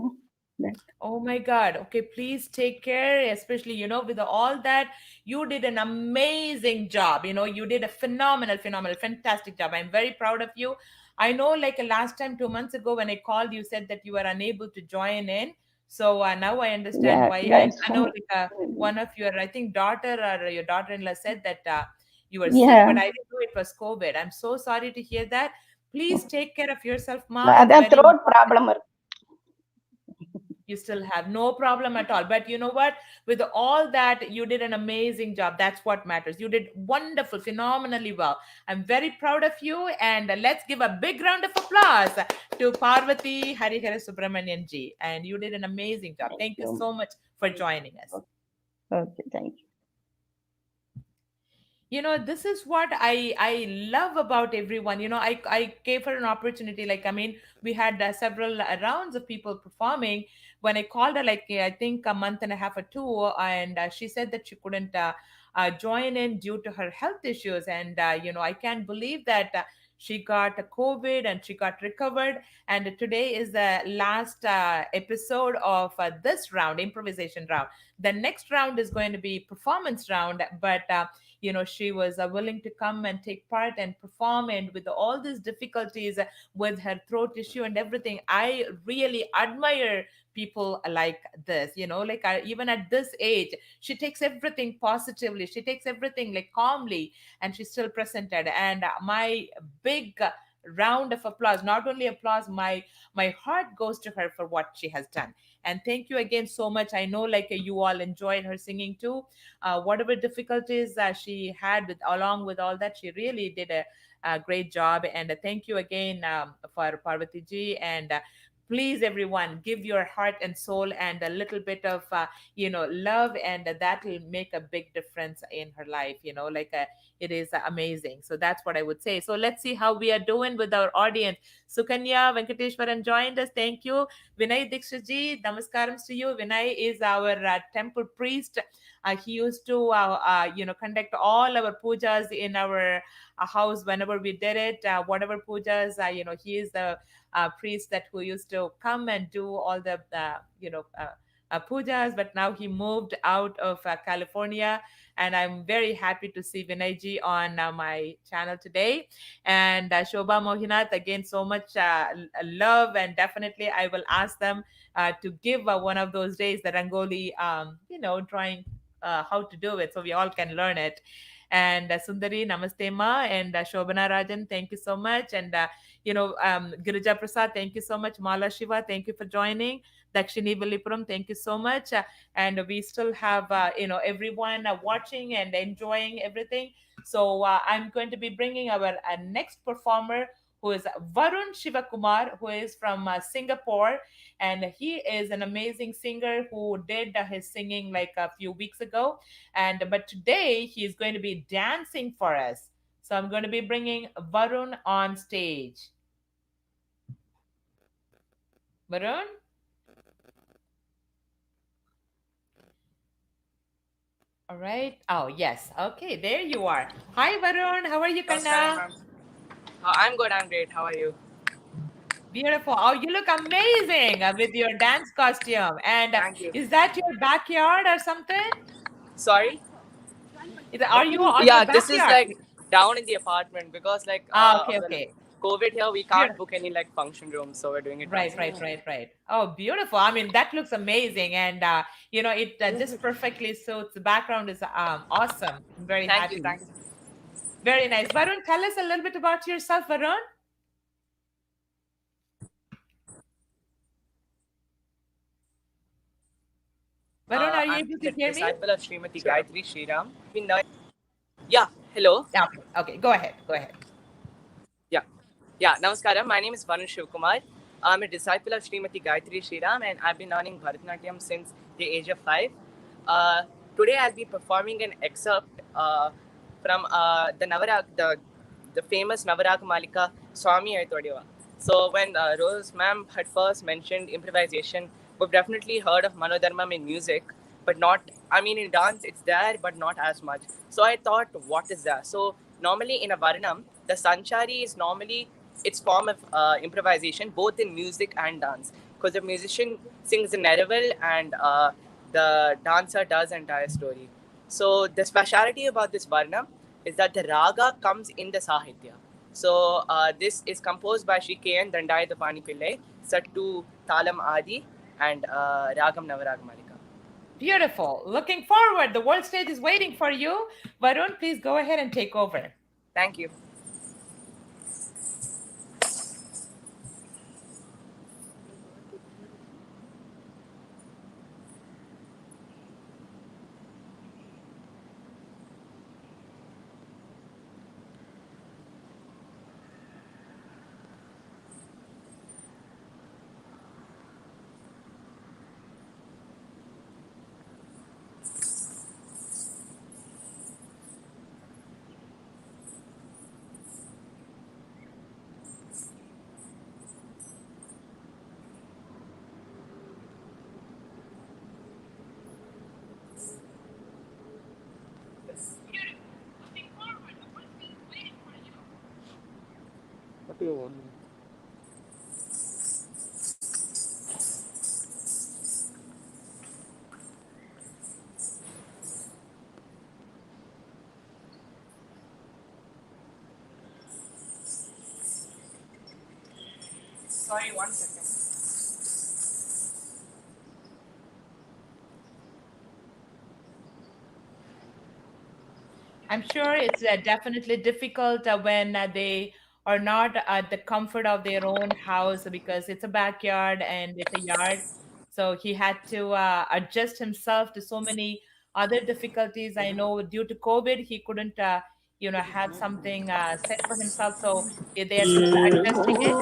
Oh my God. Okay, please take care, especially, with all that, you did an amazing job. You did a phenomenal, fantastic job. I'm very proud of you. I know, like last time, 2 months ago, when I called, you said that you were unable to join in. So now I understand Yeah, why. that's I know, like one of your, I think, daughter or your daughter in law said that you were sick, but yeah. I didn't know it was COVID. I'm so sorry to hear that. Please take care of yourself, Ma. It's அதான் very throat problem important. You still have no problem at all. But you know what? With all that, you did an amazing job. That's what matters. You did wonderful, phenomenally well. I'm very proud of you. And let's give a big round of applause to Parvathi Hariharasubramanian ji. And you did an amazing job. Thank Thank you you. so much for joining us. Okay, thank you. This is what I love about everyone. I gave her an opportunity. Like, I mean, we had several rounds of people performing. When I called her, like, I think a month and a half or two, and she said that she couldn't join in due to her health issues. And I can't believe that she got a COVID and she got recovered. And today is the last episode of this round, improvisation round. The next round is going to be performance round, but she was willing to come and take part and perform, and with all these difficulties with her throat issue and everything, I really admire people like this, like even at this age, she takes everything positively, she takes everything like calmly, and she still presented. And my big round of applause, not only applause, my heart goes to her for what she has done. And thank you again so much. I know like you all enjoyed her singing too. Whatever difficulties she had with, along with all that, she really did a great job. And thank you again for Parvati ji. And please everyone, give your heart and soul and a little bit of love, and that will make a big difference in her life, like it is amazing. So that's what I would say. So let's see how we are doing with our audience. Sukanya Venkateshwaran joined us. Thank you. Vinay Dixit ji, namaskarams to you. Vinay is our temple priest. He used to conduct all our pujas in our house whenever we did it, whatever pujas, he is the priest that who used to come and do all the pujas, but now he moved out of California. And I'm very happy to see Vinayji on my channel today. And Shobha Mohinath, again, so much love, and definitely I will ask them to give one of those days the Rangoli, drawing, how to do it, so we all can learn it. And Sundari, Namaste Ma, and Shobana Rajan, thank you so much. And Girija Prasad, thank you so much. Mala Shiva, thank you for joining. Dakshini Valipuram, thank you so much. And we still have, everyone watching and enjoying everything. So I'm going to be bringing our next performer, who is Varun Shivakumar, who is from Singapore. And he is an amazing singer who did his singing like a few weeks ago. And but today he is going to be dancing for us. So I'm going to be bringing Varun on stage. Varun? All right. Oh, yes. Okay, there you are. Hi, Varun. How are you, Namaskaram, Kanna? ma'am. I'm good. I'm great. How are you? Beautiful. Oh, you look amazing with your dance costume. And Thank you. is that your backyard or something? Sorry. Are you on your Yeah, this is backyard? like down in the apartment because Okay, of the okay. COVID here, we can't Beautiful. book any like function rooms, so we're doing it Right, downstairs. right, right, right. Oh, beautiful. I mean, that looks amazing. And, it just perfectly suits. The background is awesome. I'm very Thank you. happy. Thank you. Very nice. Varun, tell us a little bit about yourself, Varun. Varun, are you I'm able to the hear me? disciple of Srimati Gayatri Sridharan. Yeah. Hello. Yeah. Okay. Okay. Go ahead. Go ahead. Yeah. Yeah. Namaskaram. My name is Varun Shivakumar. I'm a disciple of Srimati Gayatri Sriram, and I've been learning Bharatanatyam since the age of 5. Uh, Today I'll be performing an excerpt from the famous Navarag Malika Swami Aitodiva. So when Rose ma'am had first mentioned improvisation, we've definitely heard of Manodharmam in music, but not, I mean, in dance it's there, but not as much. So I thought, what is that? So normally in a Varnam, the Sanchari is normally its form of improvisation, both in music and dance. Because the musician sings the narrative and the dancer does entire story. So the speciality about this Varnam is that the raga comes in the Sahitya. So this is composed by Shri K.N. Dandayatapani Pillai, set to Talam Adi and Ragam Navarag Malika. Beautiful. Looking forward. The world stage is waiting for you. Varun, please go ahead and take over. Thank you. Sorry, 1 second. I'm sure it's definitely difficult when they are not at the comfort of their own house because it's a backyard and it's a yard. So he had to adjust himself to so many other difficulties. I know due to COVID, he couldn't, have something set for himself. So they're still adjusting it.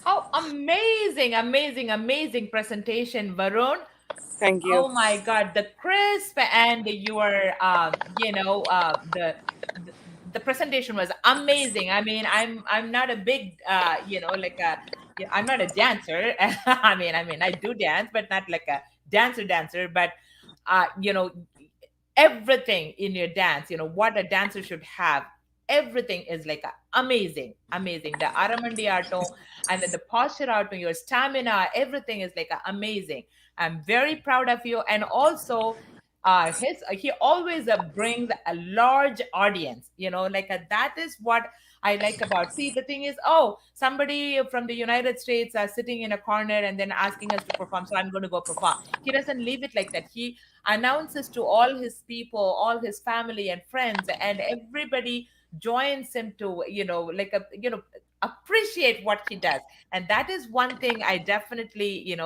How amazing, amazing, amazing presentation, Varun. Thank you. Oh my God, the crisp and your, the the presentation was amazing. I mean, I'm not a big, like a, I'm not a dancer. I do dance, but not like a dancer. But, uh, you know, everything in your dance, what a dancer should have, everything is like amazing, amazing. The aramandi atom and then the posture atom, your stamina, everything is like amazing. I'm very proud of you. And also, he always brings a large audience. Like that is what I like about. See, the thing is, oh, somebody from the United States are sitting in a corner and then asking us to perform, so I'm going to go perform. He doesn't leave it like that. He announces to all his people, all his family and friends, and everybody joins him to like appreciate what he does. And that is one thing I definitely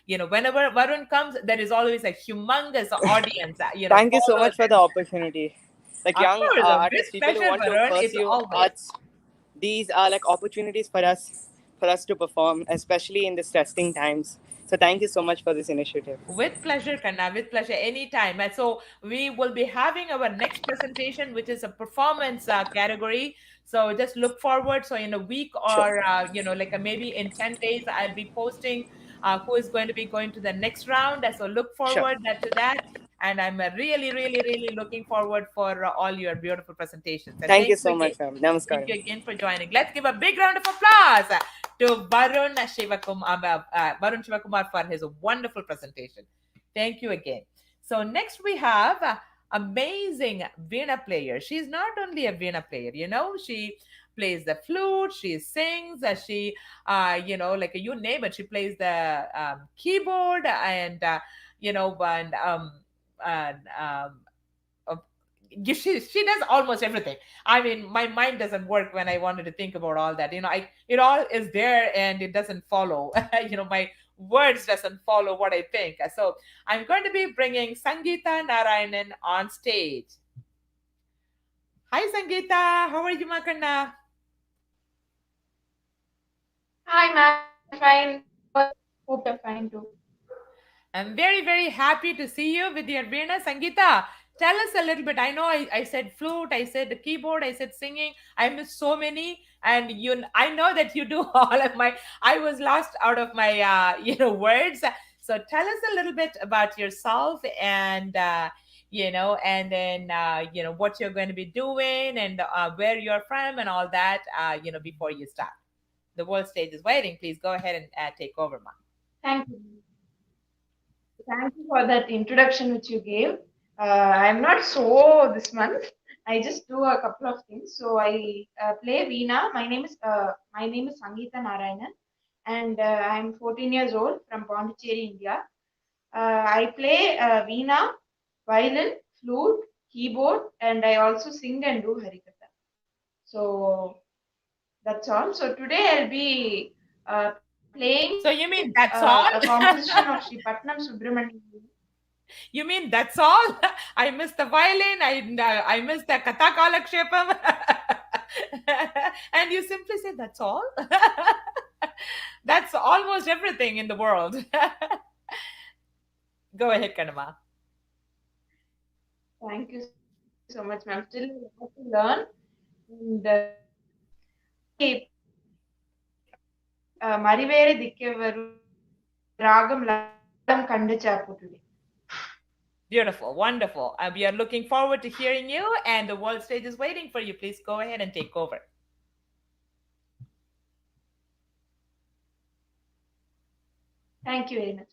whenever Varun comes, there is always a humongous audience Thank you so follows much for him. the opportunity. Like Of young course, with artists, people who pleasure, want to Varun. It's pursue always arts, these are like opportunities for us to perform, especially in these testing times. So thank you so much for this initiative. with pleasure, Kanna, with pleasure, anytime. And so we will be having our next presentation, which is a performance category. So just look forward. So in a week Sure. or like maybe in 10 days, I'll be posting who is going to be going to the next round. So look Sure. forward to that. And I'm really, really, really looking forward for all your beautiful presentations. And Thank you thank you so again. much, ma'am. Thank Namaskaram. you again for joining. Let's give a big round of applause to Varun Shivakumar for his wonderful presentation. Thank you again. So next we have amazing Veena player. She's not only a Veena player, she plays the flute, she sings, like you name it, she plays the keyboard and and uh, she does almost everything. I mean, my mind doesn't work when I wanted to think about all that. It all is there and it doesn't follow. My words doesn't follow what I think. So I'm going to be bringing Sangeetha Narayanan on stage. Hi, Sangeetha. How are you, Makanda? Hi, ma'am. Fine. Hope you're fine too. I'm very, very happy to see you with your Veena. Sangeeta, tell us a little bit. I know I said flute, I said the keyboard, I said singing. I missed so many. And I know that you do all of my, I was lost out of my, words. So tell us a little bit about yourself and then, what you're going to be doing and where you're from and all that, before you start. The world stage is waiting. Please go ahead and take over, Ma. Thank you. Thank you for that introduction which you gave. I'm not so this month. I just do a couple of things. So I play Veena. My name is Sangeetha Narayanan, and I'm 14 years old from Pondicherry, India. I play Veena, violin, flute, keyboard, and I also sing and do harikatha. So that's all. So today I'll be playing So you mean that's all? a composition of Sri Patnam Subramanian. You mean that's all? I missed the violin. I missed the Katha Kalakshepam. And you simply say that's all? That's almost everything in the world. Go ahead, Kanama. Thank you so much, ma'am. Still I have to learn. And Marivere Dikkevaru Ragam Ladam Kandachapu today. Beautiful, wonderful. We are looking forward to hearing you, and the world stage is waiting for you. Please go ahead and take over. Thank you very much.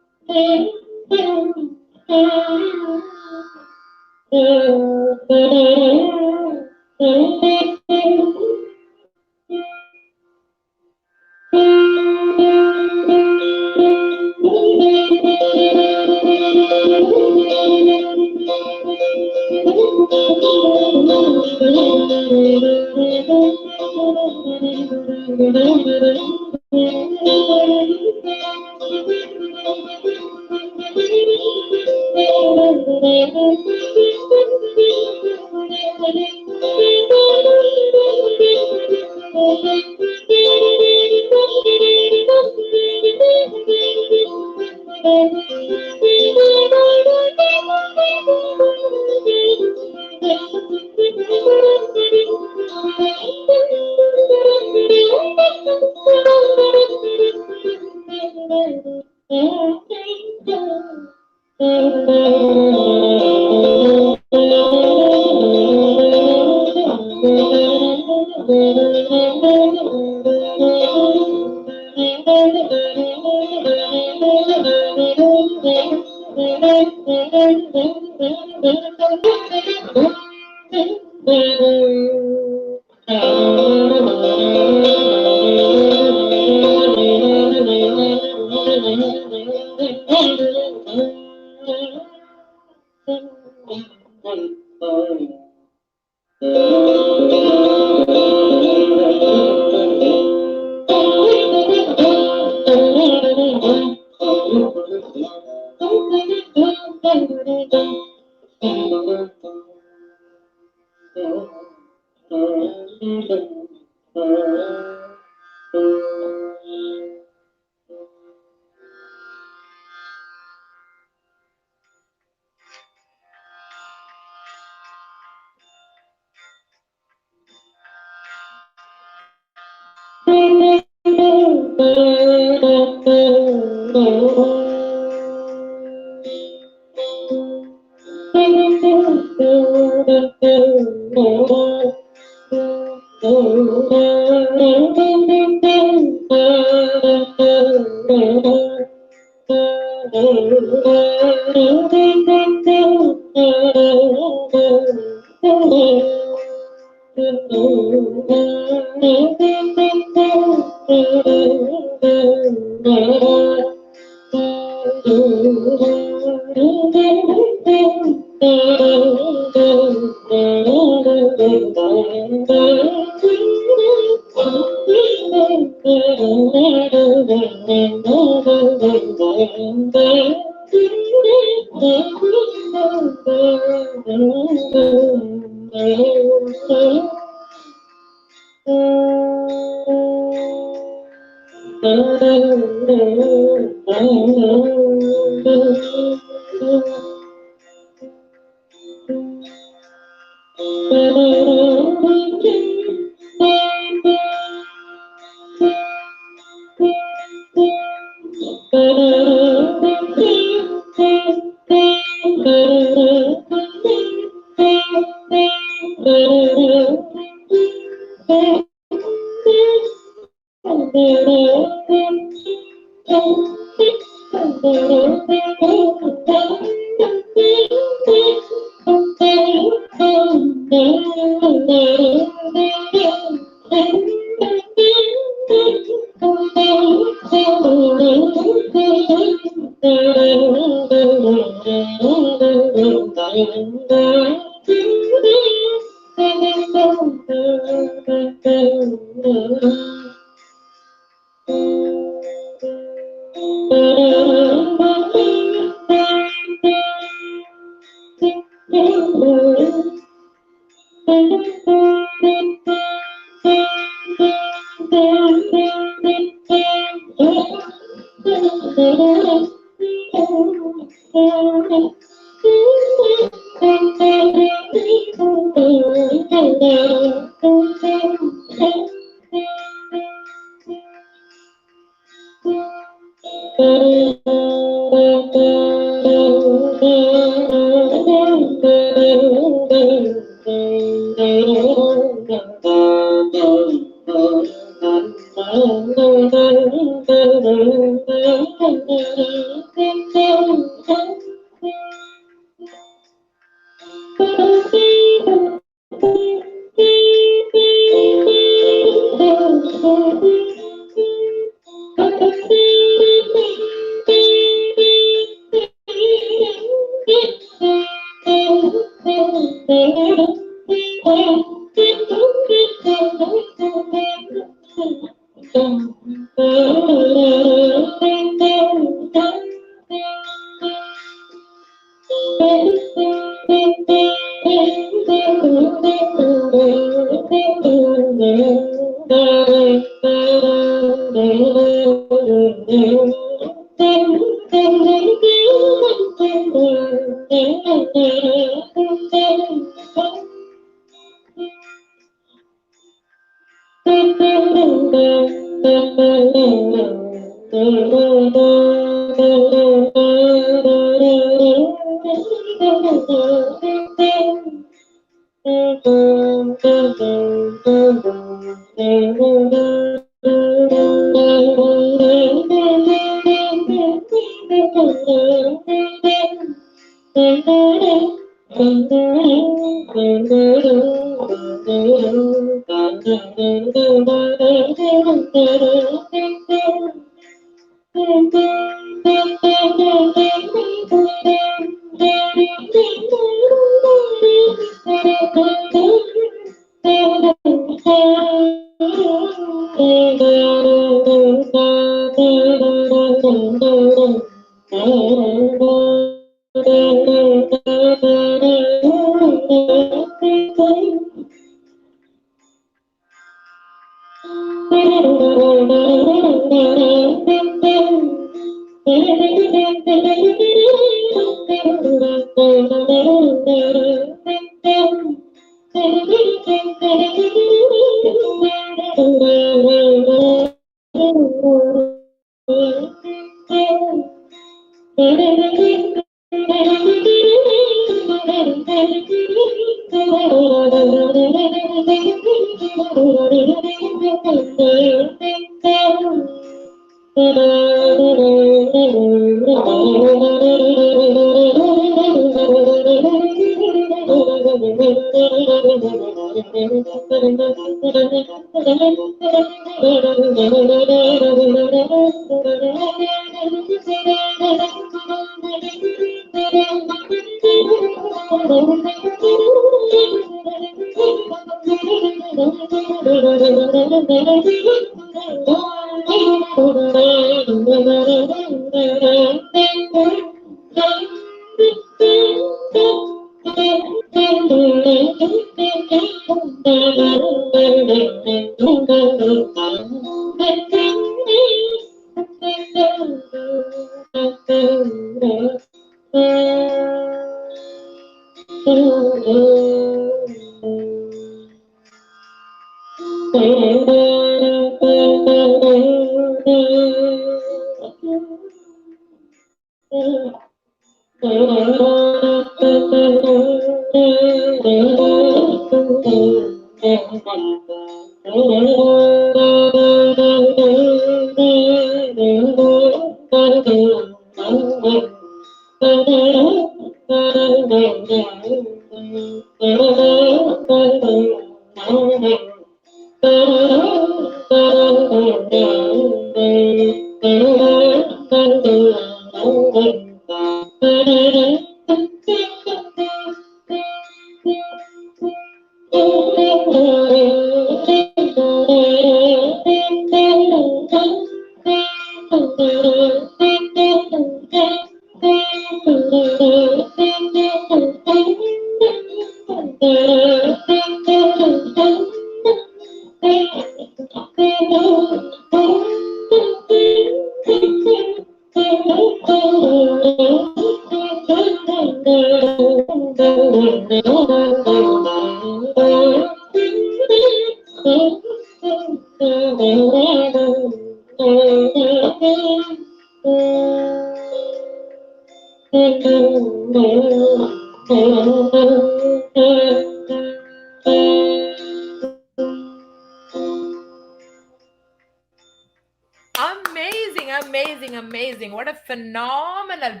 Amazing, amazing, amazing. What a phenomenal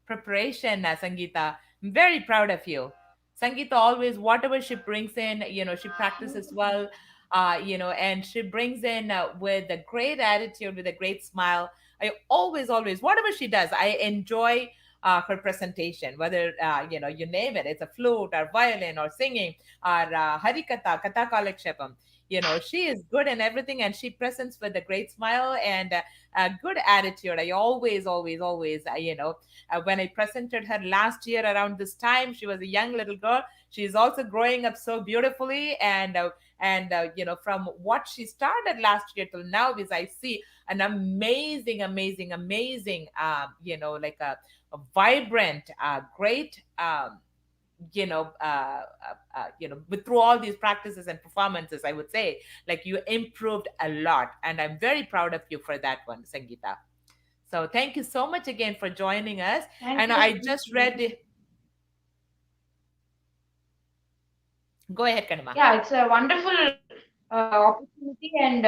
preparation, Sangeeta. I'm very proud of you. Sangeeta always, whatever she brings in, she practices well, and she brings in with a great attitude, with a great smile. I always, always, whatever she does, I enjoy her presentation, whether, you name it, it's a flute or violin or singing or harikatha, katha kalakshepam. She is good in everything, and she presents with a great smile and a good attitude. I always, always, always, when I presented her last year around this time, she was a young little girl. She's also growing up so beautifully, and from what she started last year till now, is I see an amazing, amazing, amazing, like a vibrant, great, but through all these practices and performances, I would say, like, you improved a lot, and I'm very proud of you for that one, Sangeeta. So thank you so much again for joining us. Thank And you. I just read Go ahead, Kanima. Yeah, it's a wonderful opportunity, and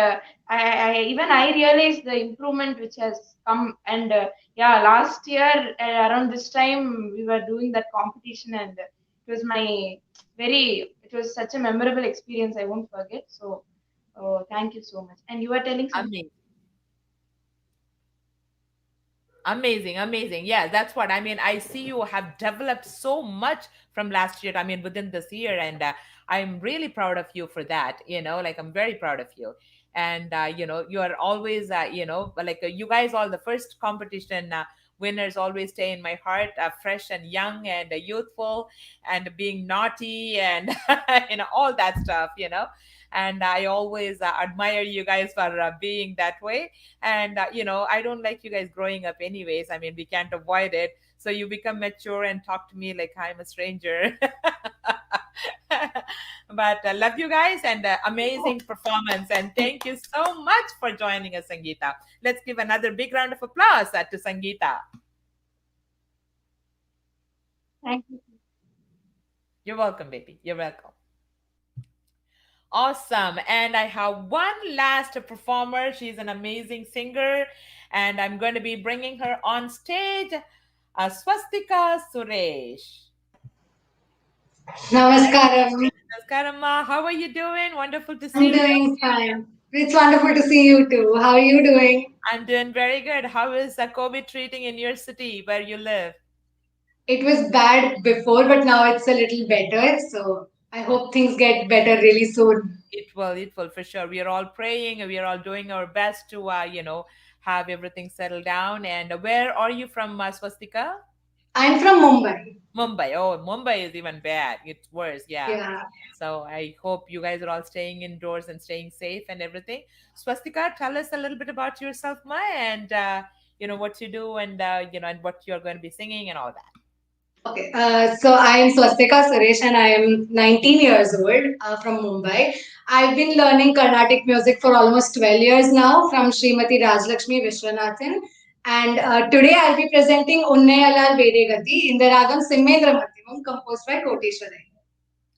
I realized the improvement which has come. And yeah, last year around this time we were doing that competition, and it was such a memorable experience. I won't forget. So, thank you so much. And you were telling something. Amazing. Amazing, amazing. Yeah, that's what I mean. I see you have developed so much from last year. I mean, within this year, and I'm really proud of you for that. Like, I'm very proud of you. And you are always, like, you guys, all the first competition winners always stay in my heart, fresh and young and youthful, and being naughty, and all that stuff. And I always admire you guys for being that way. And I don't like you guys growing up anyways. I mean, we can't avoid it. So you become mature and talk to me like I'm a stranger. But I love you guys, and amazing performance, and thank you so much for joining us, Sangeeta. Let's give another big round of applause to Sangeeta. Thank you. You're welcome, baby. You're welcome. Awesome. And I have one last performer. She's an amazing singer, and I'm going to be bringing her on stage. Swasthika Suresh. Namaskaram. Namaskaram, Ma. How are you doing? Wonderful to I'm see you. doing fine. It's wonderful to see you too. How are you doing? I'm doing very good. How is COVID treating in your city where you live? It was bad before, but now it's a little better. So I hope things get better really soon. It will for sure. We are all praying. We are all doing our best to, have everything settle down. And where are you from, Swastika? I'm from Mumbai. Mumbai. Oh, Mumbai is even bad. It's worse. Yeah. Yeah. So I hope you guys are all staying indoors and staying safe and everything. Swastika, tell us a little bit about yourself, Ma, and what you do, and and what you're going to be singing and all that. Okay, so I am Swastika Suresh and I am 19 years old from Mumbai. I've been learning Carnatic music for almost 12 years now from Srimati Lakshmi Vishwanathan. And today I'll be presenting Unnayalal Vedegati in the ragam Simmendra Madhyamam composed by Koteshwarai.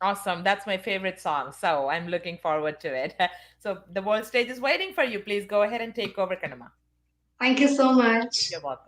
Awesome. That's my favorite song. So I'm looking forward to it. So the world stage is waiting for you. Please go ahead and take over, Kanama. Thank you so much. You're welcome.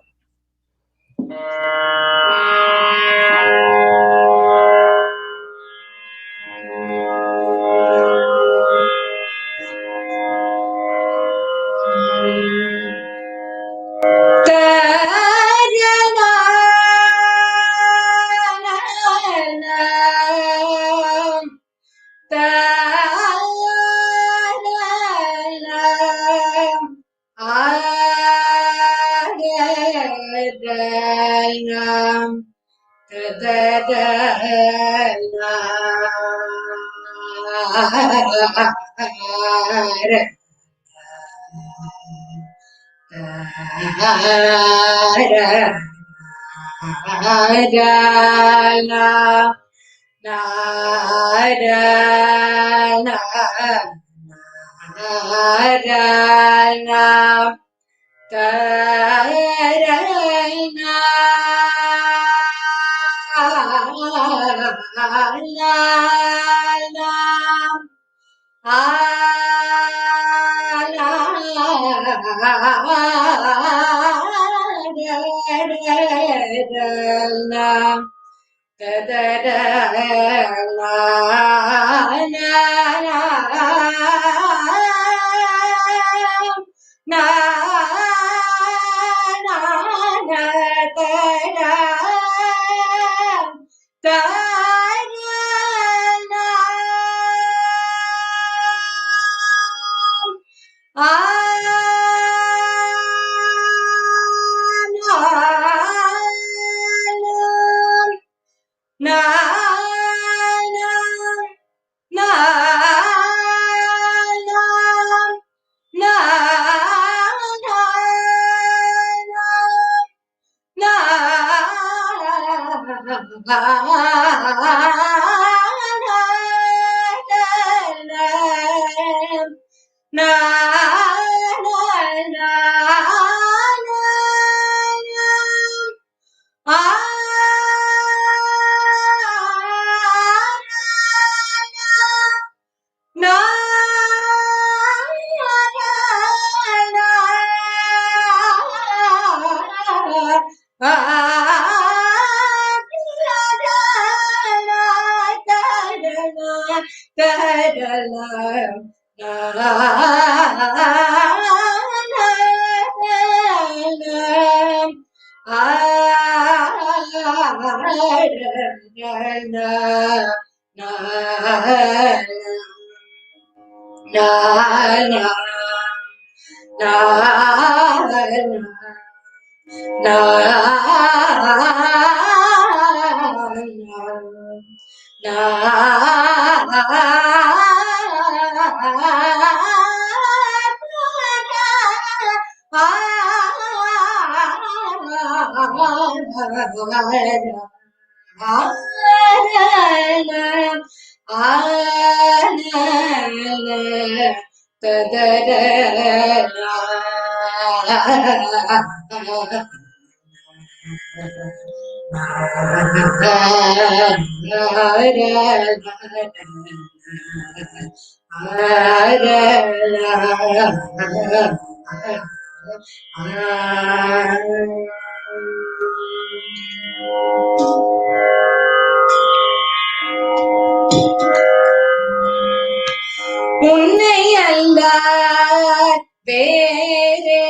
உன்னை அல்லார் வேறே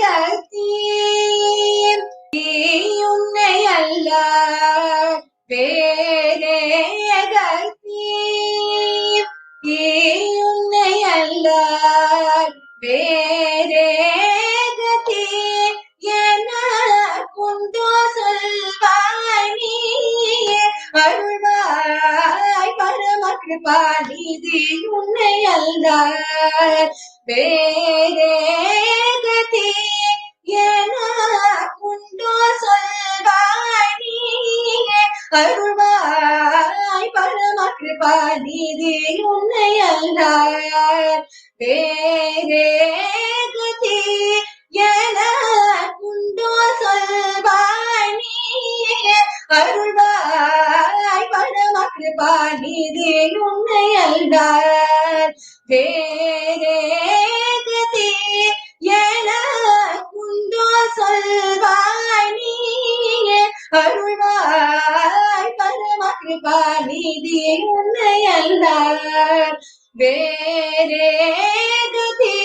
கதி, உன்னை அல்லார் வேறே கதி, உன்னை அல்லார் வேறே கதி என குந்தோ சொல்வாய் நீ அருள்வாய் பரம கிருபாநிதி உன்னை அல்லார் வேறே கதி என குந்தோ சொல்வாய் நீ அருள்வாய் பரம கிருபாநிதி உன்னை அல்லார் வேறே கதி என குந்தோ சொல்வாய் நீ அருள்வாய் பரம கிருபாநிதி உன்னை அல்லார் வேறே கதி என குந்தோ சொல்வாய் நீ அருள்வாய் பரம கிருபாநிதி உன்னை அல்லார் வேறே கதி.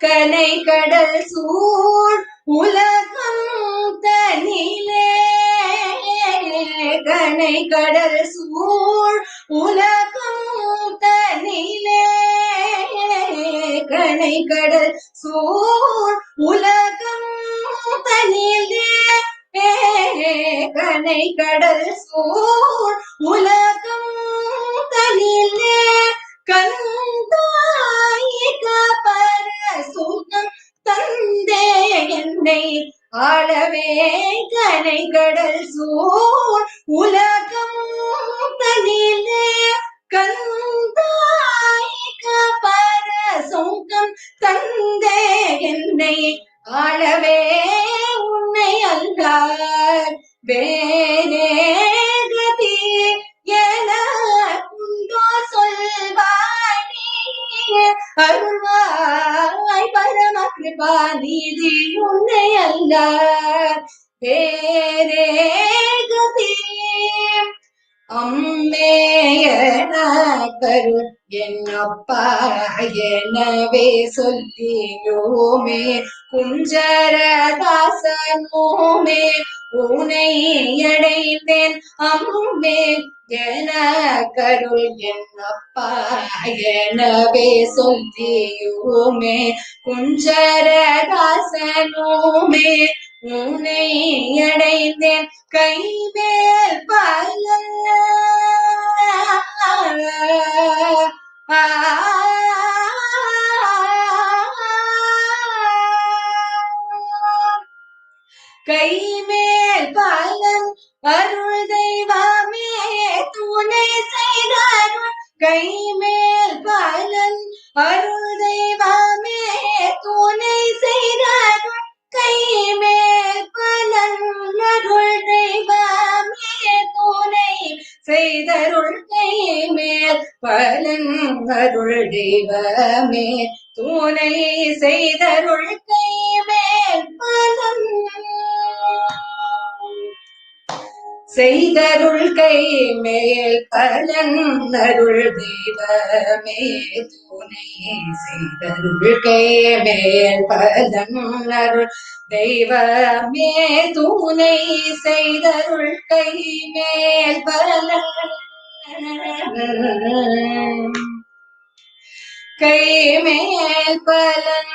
கனை கடல் சூழ் உலக கடல் சூழ் உலகம் தனிலே கனை கடல் சூழ் உலகம் தனிலே கனை கடல் சூழ் உலகம் தனிலே கந்தாயிக பரசுகம் தந்தே என்னை ஆளவே கனை கடல் சூழ் உலகம் தனிலே கந்தாயிக பரசுகம் தந்தே என்னை ஆளவே உன்னை அல்லார் வேறே கதி என குண்டோ சொல்வாய் அருள்வாய் பரம கிருபா நீதி உன்னை அல்லார் வேறே கதி அம்மேயன கருள் என்னப்பா எனவே சொல்லியோமே குஞ்சரதாசனோமே உனை அடைந்தேன் அம்மே என கருள் என்னப்பா எனவே சொல்லியோமே குஞ்சரதாசனோமே உனை அடைந்தேன் கைவேல் பலன் கைமேல் பலன் அருள் தெய்வமே துணை செய்தாருள் கைமேல் பலன் அருள் தெய்வமே துணை செய்தாருள் கைமேல் பலன் அருள் தெய்வமே துணை செய்தருள் கைமேல் பலன் அருள் தெய்வமே துணை செய்தருள் கைமேல் பலன் செய்தருள் கைமேல் பலன் அருள் தெய்வமே துணை செய்தருள் கைமேல் பலன் அருள் தெய்வமே துணை செய்தருள் கைமேல் பலன் கைமேல் பலன்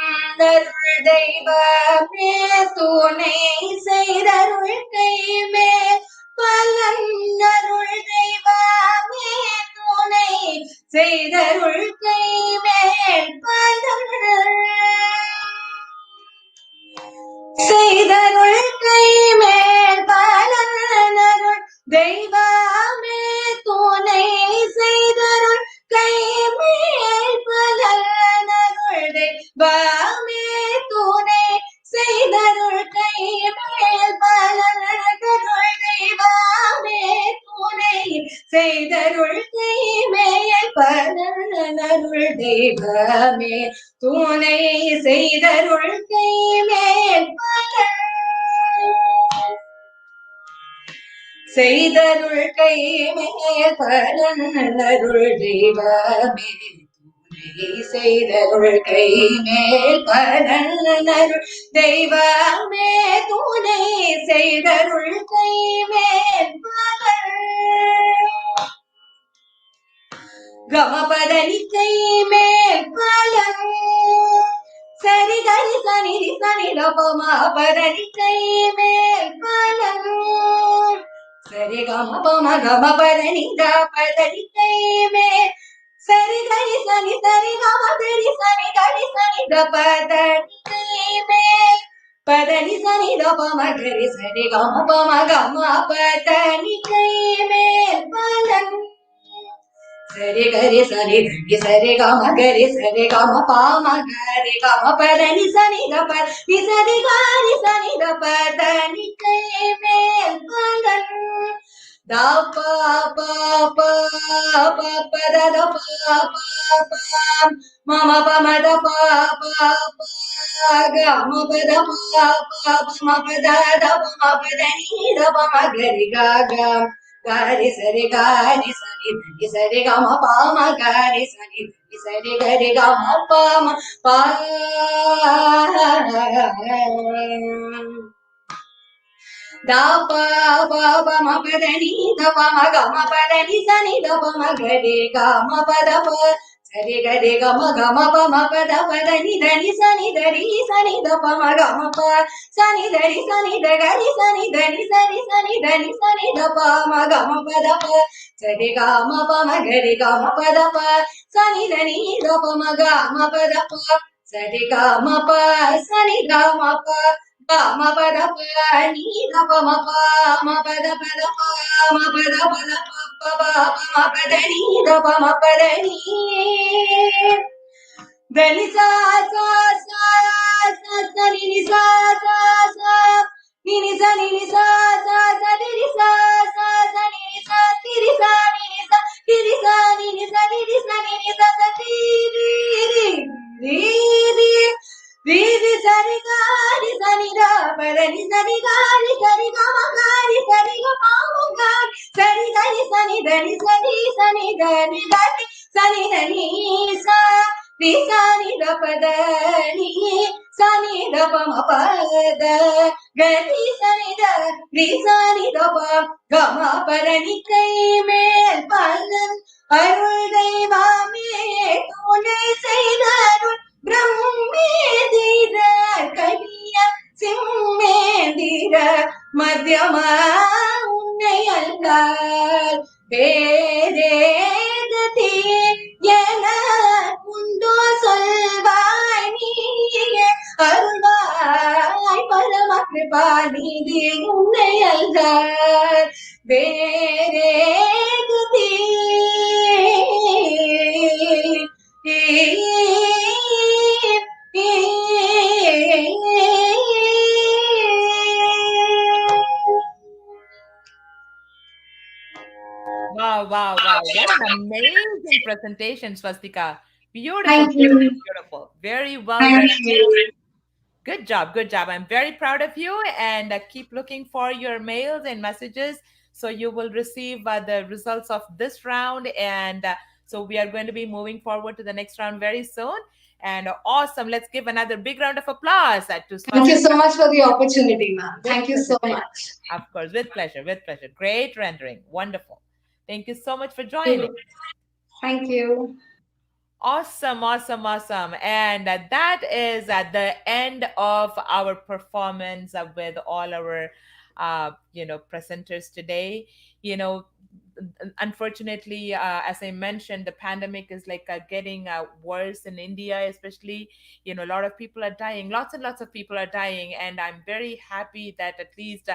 அருள் தெய்வமே துணை செய்தருள் கைமேல் பலன் அருள் தெய்வமே துணை செய்தருள் கைமேல் பலன் செய்தருள் கைமேல் பலன் அருள் தெய்வமே துணை செய்தருள் கைமேல் பலன் அருள் தெய்வமே துணை செய்தருள் கைமேல் பலன் அருள் தெய்வமே துணை செய்தருள் கைமேல் பலன் அருள் தெய்வமே துணை செய்தருள் கைமேல் பலன் செய்தருள் கைமேல் பலன் அருள் தெய்வமே துணை செய்தருள் கைமேல் பலன் அருள் தெய்வமே துணை செய்தருள் கைமேல் பலன் கமபதனி கைமேல் பலன் சரி கரி சனி சனி ரபமா பதனி கைமேல் பலன் சரி கமபம கமபதனி பதனி கைமேல் சரி கரி சனி சரி கம கரி சனி கரி சனி பதனி கைமேல் பதனி சனி ரபம கரி சரி கமபம கம பதனி கைமேல் பலன் சரி கரி சரி கரி சரி கம கரி சரி கம பாம கரி கம பதனி சனி ரப தி சரி கரி சனி ரப தனி கைமேல் பலன் da pa pa pa pa pa da da pa pa pa ma ma pa ma da pa pa pa ga ma pa da pa pa ma pa da da ma pa da ni da pa ma ga ri ga ga ga ri sa ri ga ri sa ri ga ma pa ma ga ri sa ri ga ri ga ma pa ma pa Da pa pa pa ma pa da ni da pa ma ga ma pa da ni sa ni da pa ma ga re ga ma pa da pa sa re ga ma pa ma pa da ni sa ni da ri sa ni da pa ma ga ma pa sa ni da ri sa ni da ga ri sa ni da ri sa ni sa ni da ni sa ni da pa ma ga ma pa da pa sa re ga ma pa ma ga re ga ma pa da pa sa ni da ni da pa ma ga ma pa da pa sa re ga ma pa sa ni ga ma pa ma pa da pa ni da pa ma pa da pa ma pa da pa da pa ma pa da ni da pa ma pa da ni Dani sa sa sa sa sa ni sa sa sa ni sa sa sa ni sa sa ni sa ni sa ni sa ni sa ni sa ni sa sa ti ri ri ri ri sa ri ga ri sa ni da pa da ni sa ri ga ma ga ri sa ri ga ma ga sa ri ga ni sa ni da ni sa ni da ni da ni sa ni da ni sa ri sa ni da pa da ni sa ni da pa ma pa da ga ri sa ni da ri sa ni da pa ga ma pa da ni kai மேல் பலன் அருள் தெய்வமே துணை செய்தருள் பிரம்மேந்திர கலிய சிம்மேந்திர மத்தியம உன்னை அல்லால் வேதேகதி என உண்டோ சொல்வாய் நீயே அருள்வாய் பரம கிருபா நிதி உன்னை அல்லால் வேதேகதி Wow, wow, wow. What an amazing presentation, Swastika. Beautiful, Thank beautiful, you. beautiful. Very well Thank done. you. Good job, good job. I'm very proud of you, and keep looking for your mails and messages. So you will receive the results of this round, and so we are going to be moving forward to the next round very soon. And awesome. Let's give another big round of applause to Thank you Swastika. so much for the opportunity, ma'am. With Thank you pleasure. so much. Of course, with pleasure, with pleasure. Great rendering. Wonderful. Thank you so much for joining. Thank you. Awesome, awesome, awesome. And that is at the end of our performance with all our, presenters today. You know, unfortunately, as I mentioned, the pandemic is like getting worse in India, especially. A lot of people are dying. Lots and lots of people are dying. And I'm very happy that at least,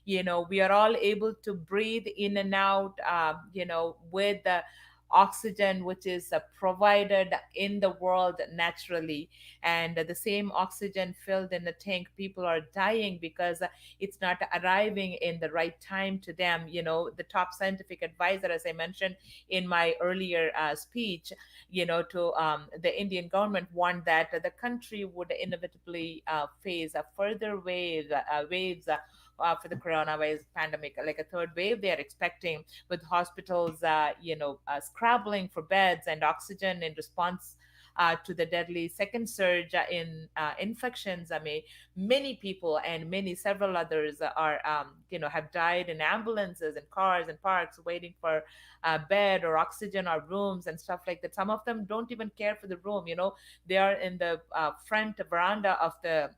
we are all able to breathe in and out, with the oxygen which is provided in the world naturally, and the same oxygen filled in the tank, people are dying because it's not arriving in the right time to them. The top scientific advisor, as I mentioned in my earlier speech, to the Indian government, warned that the country would inevitably face a further waves for the coronavirus pandemic, like a third wave they are expecting, with hospitals, scrabbling for beds and oxygen in response to the deadly second surge in infections. I mean, many people and several others are, have died in ambulances and cars and parks waiting for a bed or oxygen or rooms and stuff like that. Some of them don't even care for the room. They are in the front veranda of the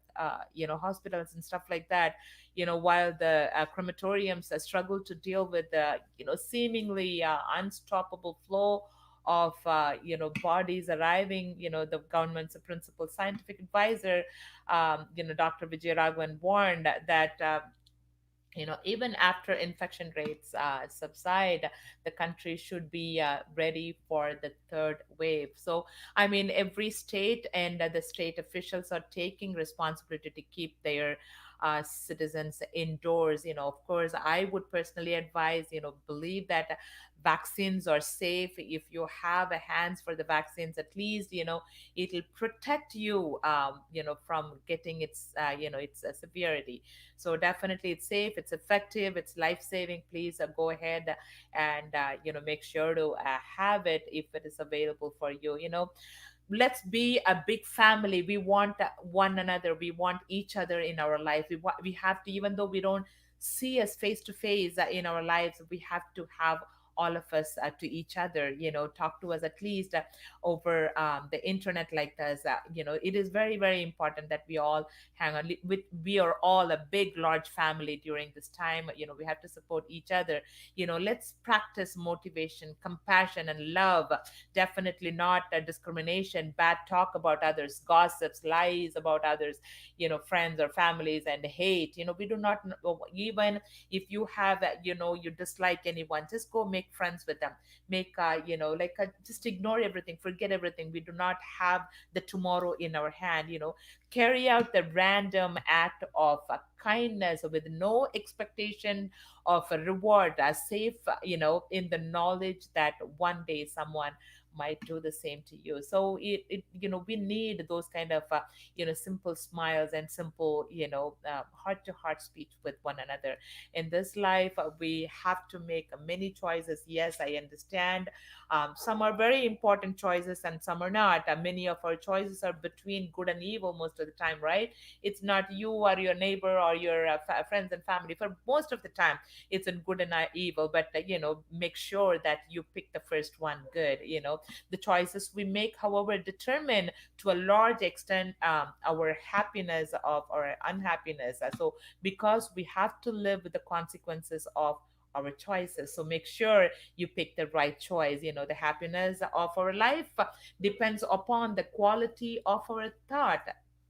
hospitals and stuff like that, while the crematoriums struggle to deal with the seemingly unstoppable flow of bodies arriving. The government's principal scientific advisor, Dr. Vijay Raghavan, warned that even after infection rates subside, the country should be ready for the third wave. So, I mean, every state and the state officials are taking responsibility to keep their citizens indoors. Of course, I would personally advise, believe that vaccines are safe. If you have a hands for the vaccines, at least, it'll protect you, from getting its severity. So definitely it's safe, it's effective, it's life saving. Please go ahead and make sure to have it if it is available for you. Let's be a big family. We want one another, we want each other in our life. We have to, even though we don't see us face to face in our lives, we have to have all of us to each other, talk to us at least over the internet like this. It is very, very important that we all hang on with, we are all a big large family during this time. We have to support each other. Let's practice motivation, compassion, and love. Definitely not discrimination, bad talk about others, gossips, lies about others, friends or families, and hate. We do not even if you have you dislike anyone, just go make friends with them. Make just ignore everything, forget everything. We do not have the tomorrow in our hand. Carry out the random act of kindness with no expectation of a reward, as safe in the knowledge that one day someone might do the same to you. So we need those kind of simple smiles and simple heart to heart speech with one another. In this life we have to make many choices. Yes, I understand. Some are very important choices and some are not. Many of our choices are between good and evil most of the time, right? It's not you or your neighbor or your friends and family. For most of the time it's in good and evil, but make sure that you pick the first one good. The choices we make, however, determine to a large extent our happiness of our unhappiness. So because we have to live with the consequences of our choices, so make sure you pick the right choice. The happiness of our life depends upon the quality of our thought.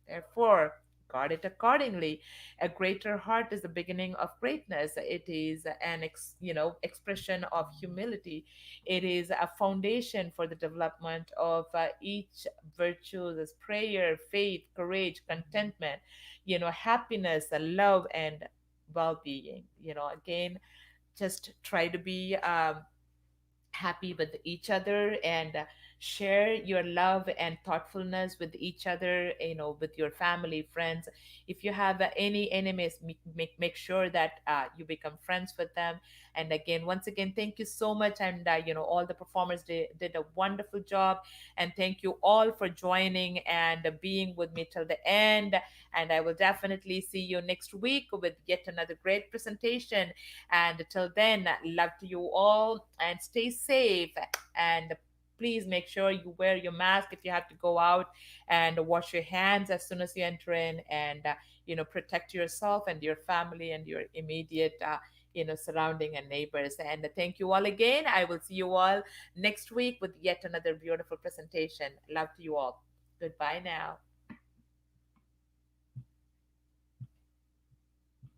Therefore, guard it accordingly. A greater heart is the beginning of greatness. It is an expression of humility. It is a foundation for the development of each virtues as prayer, faith, courage, contentment, happiness, love, and well-being. Again, just try to be happy with each other, and share your love and thoughtfulness with each other, with your family, friends. If you have any enemies, make sure that you become friends with them. And again, once again, thank you so much. And all the performers did a wonderful job. And thank you all for joining and being with me till the end. And I will definitely see you next week with yet another great presentation. And till then, love to you all and stay safe. And please make sure you wear your mask if you have to go out, and wash your hands as soon as you enter in. And protect yourself and your family and your immediate surrounding and neighbors. And thank you all again. I will see you all next week with yet another beautiful presentation. Love to you all. Goodbye now.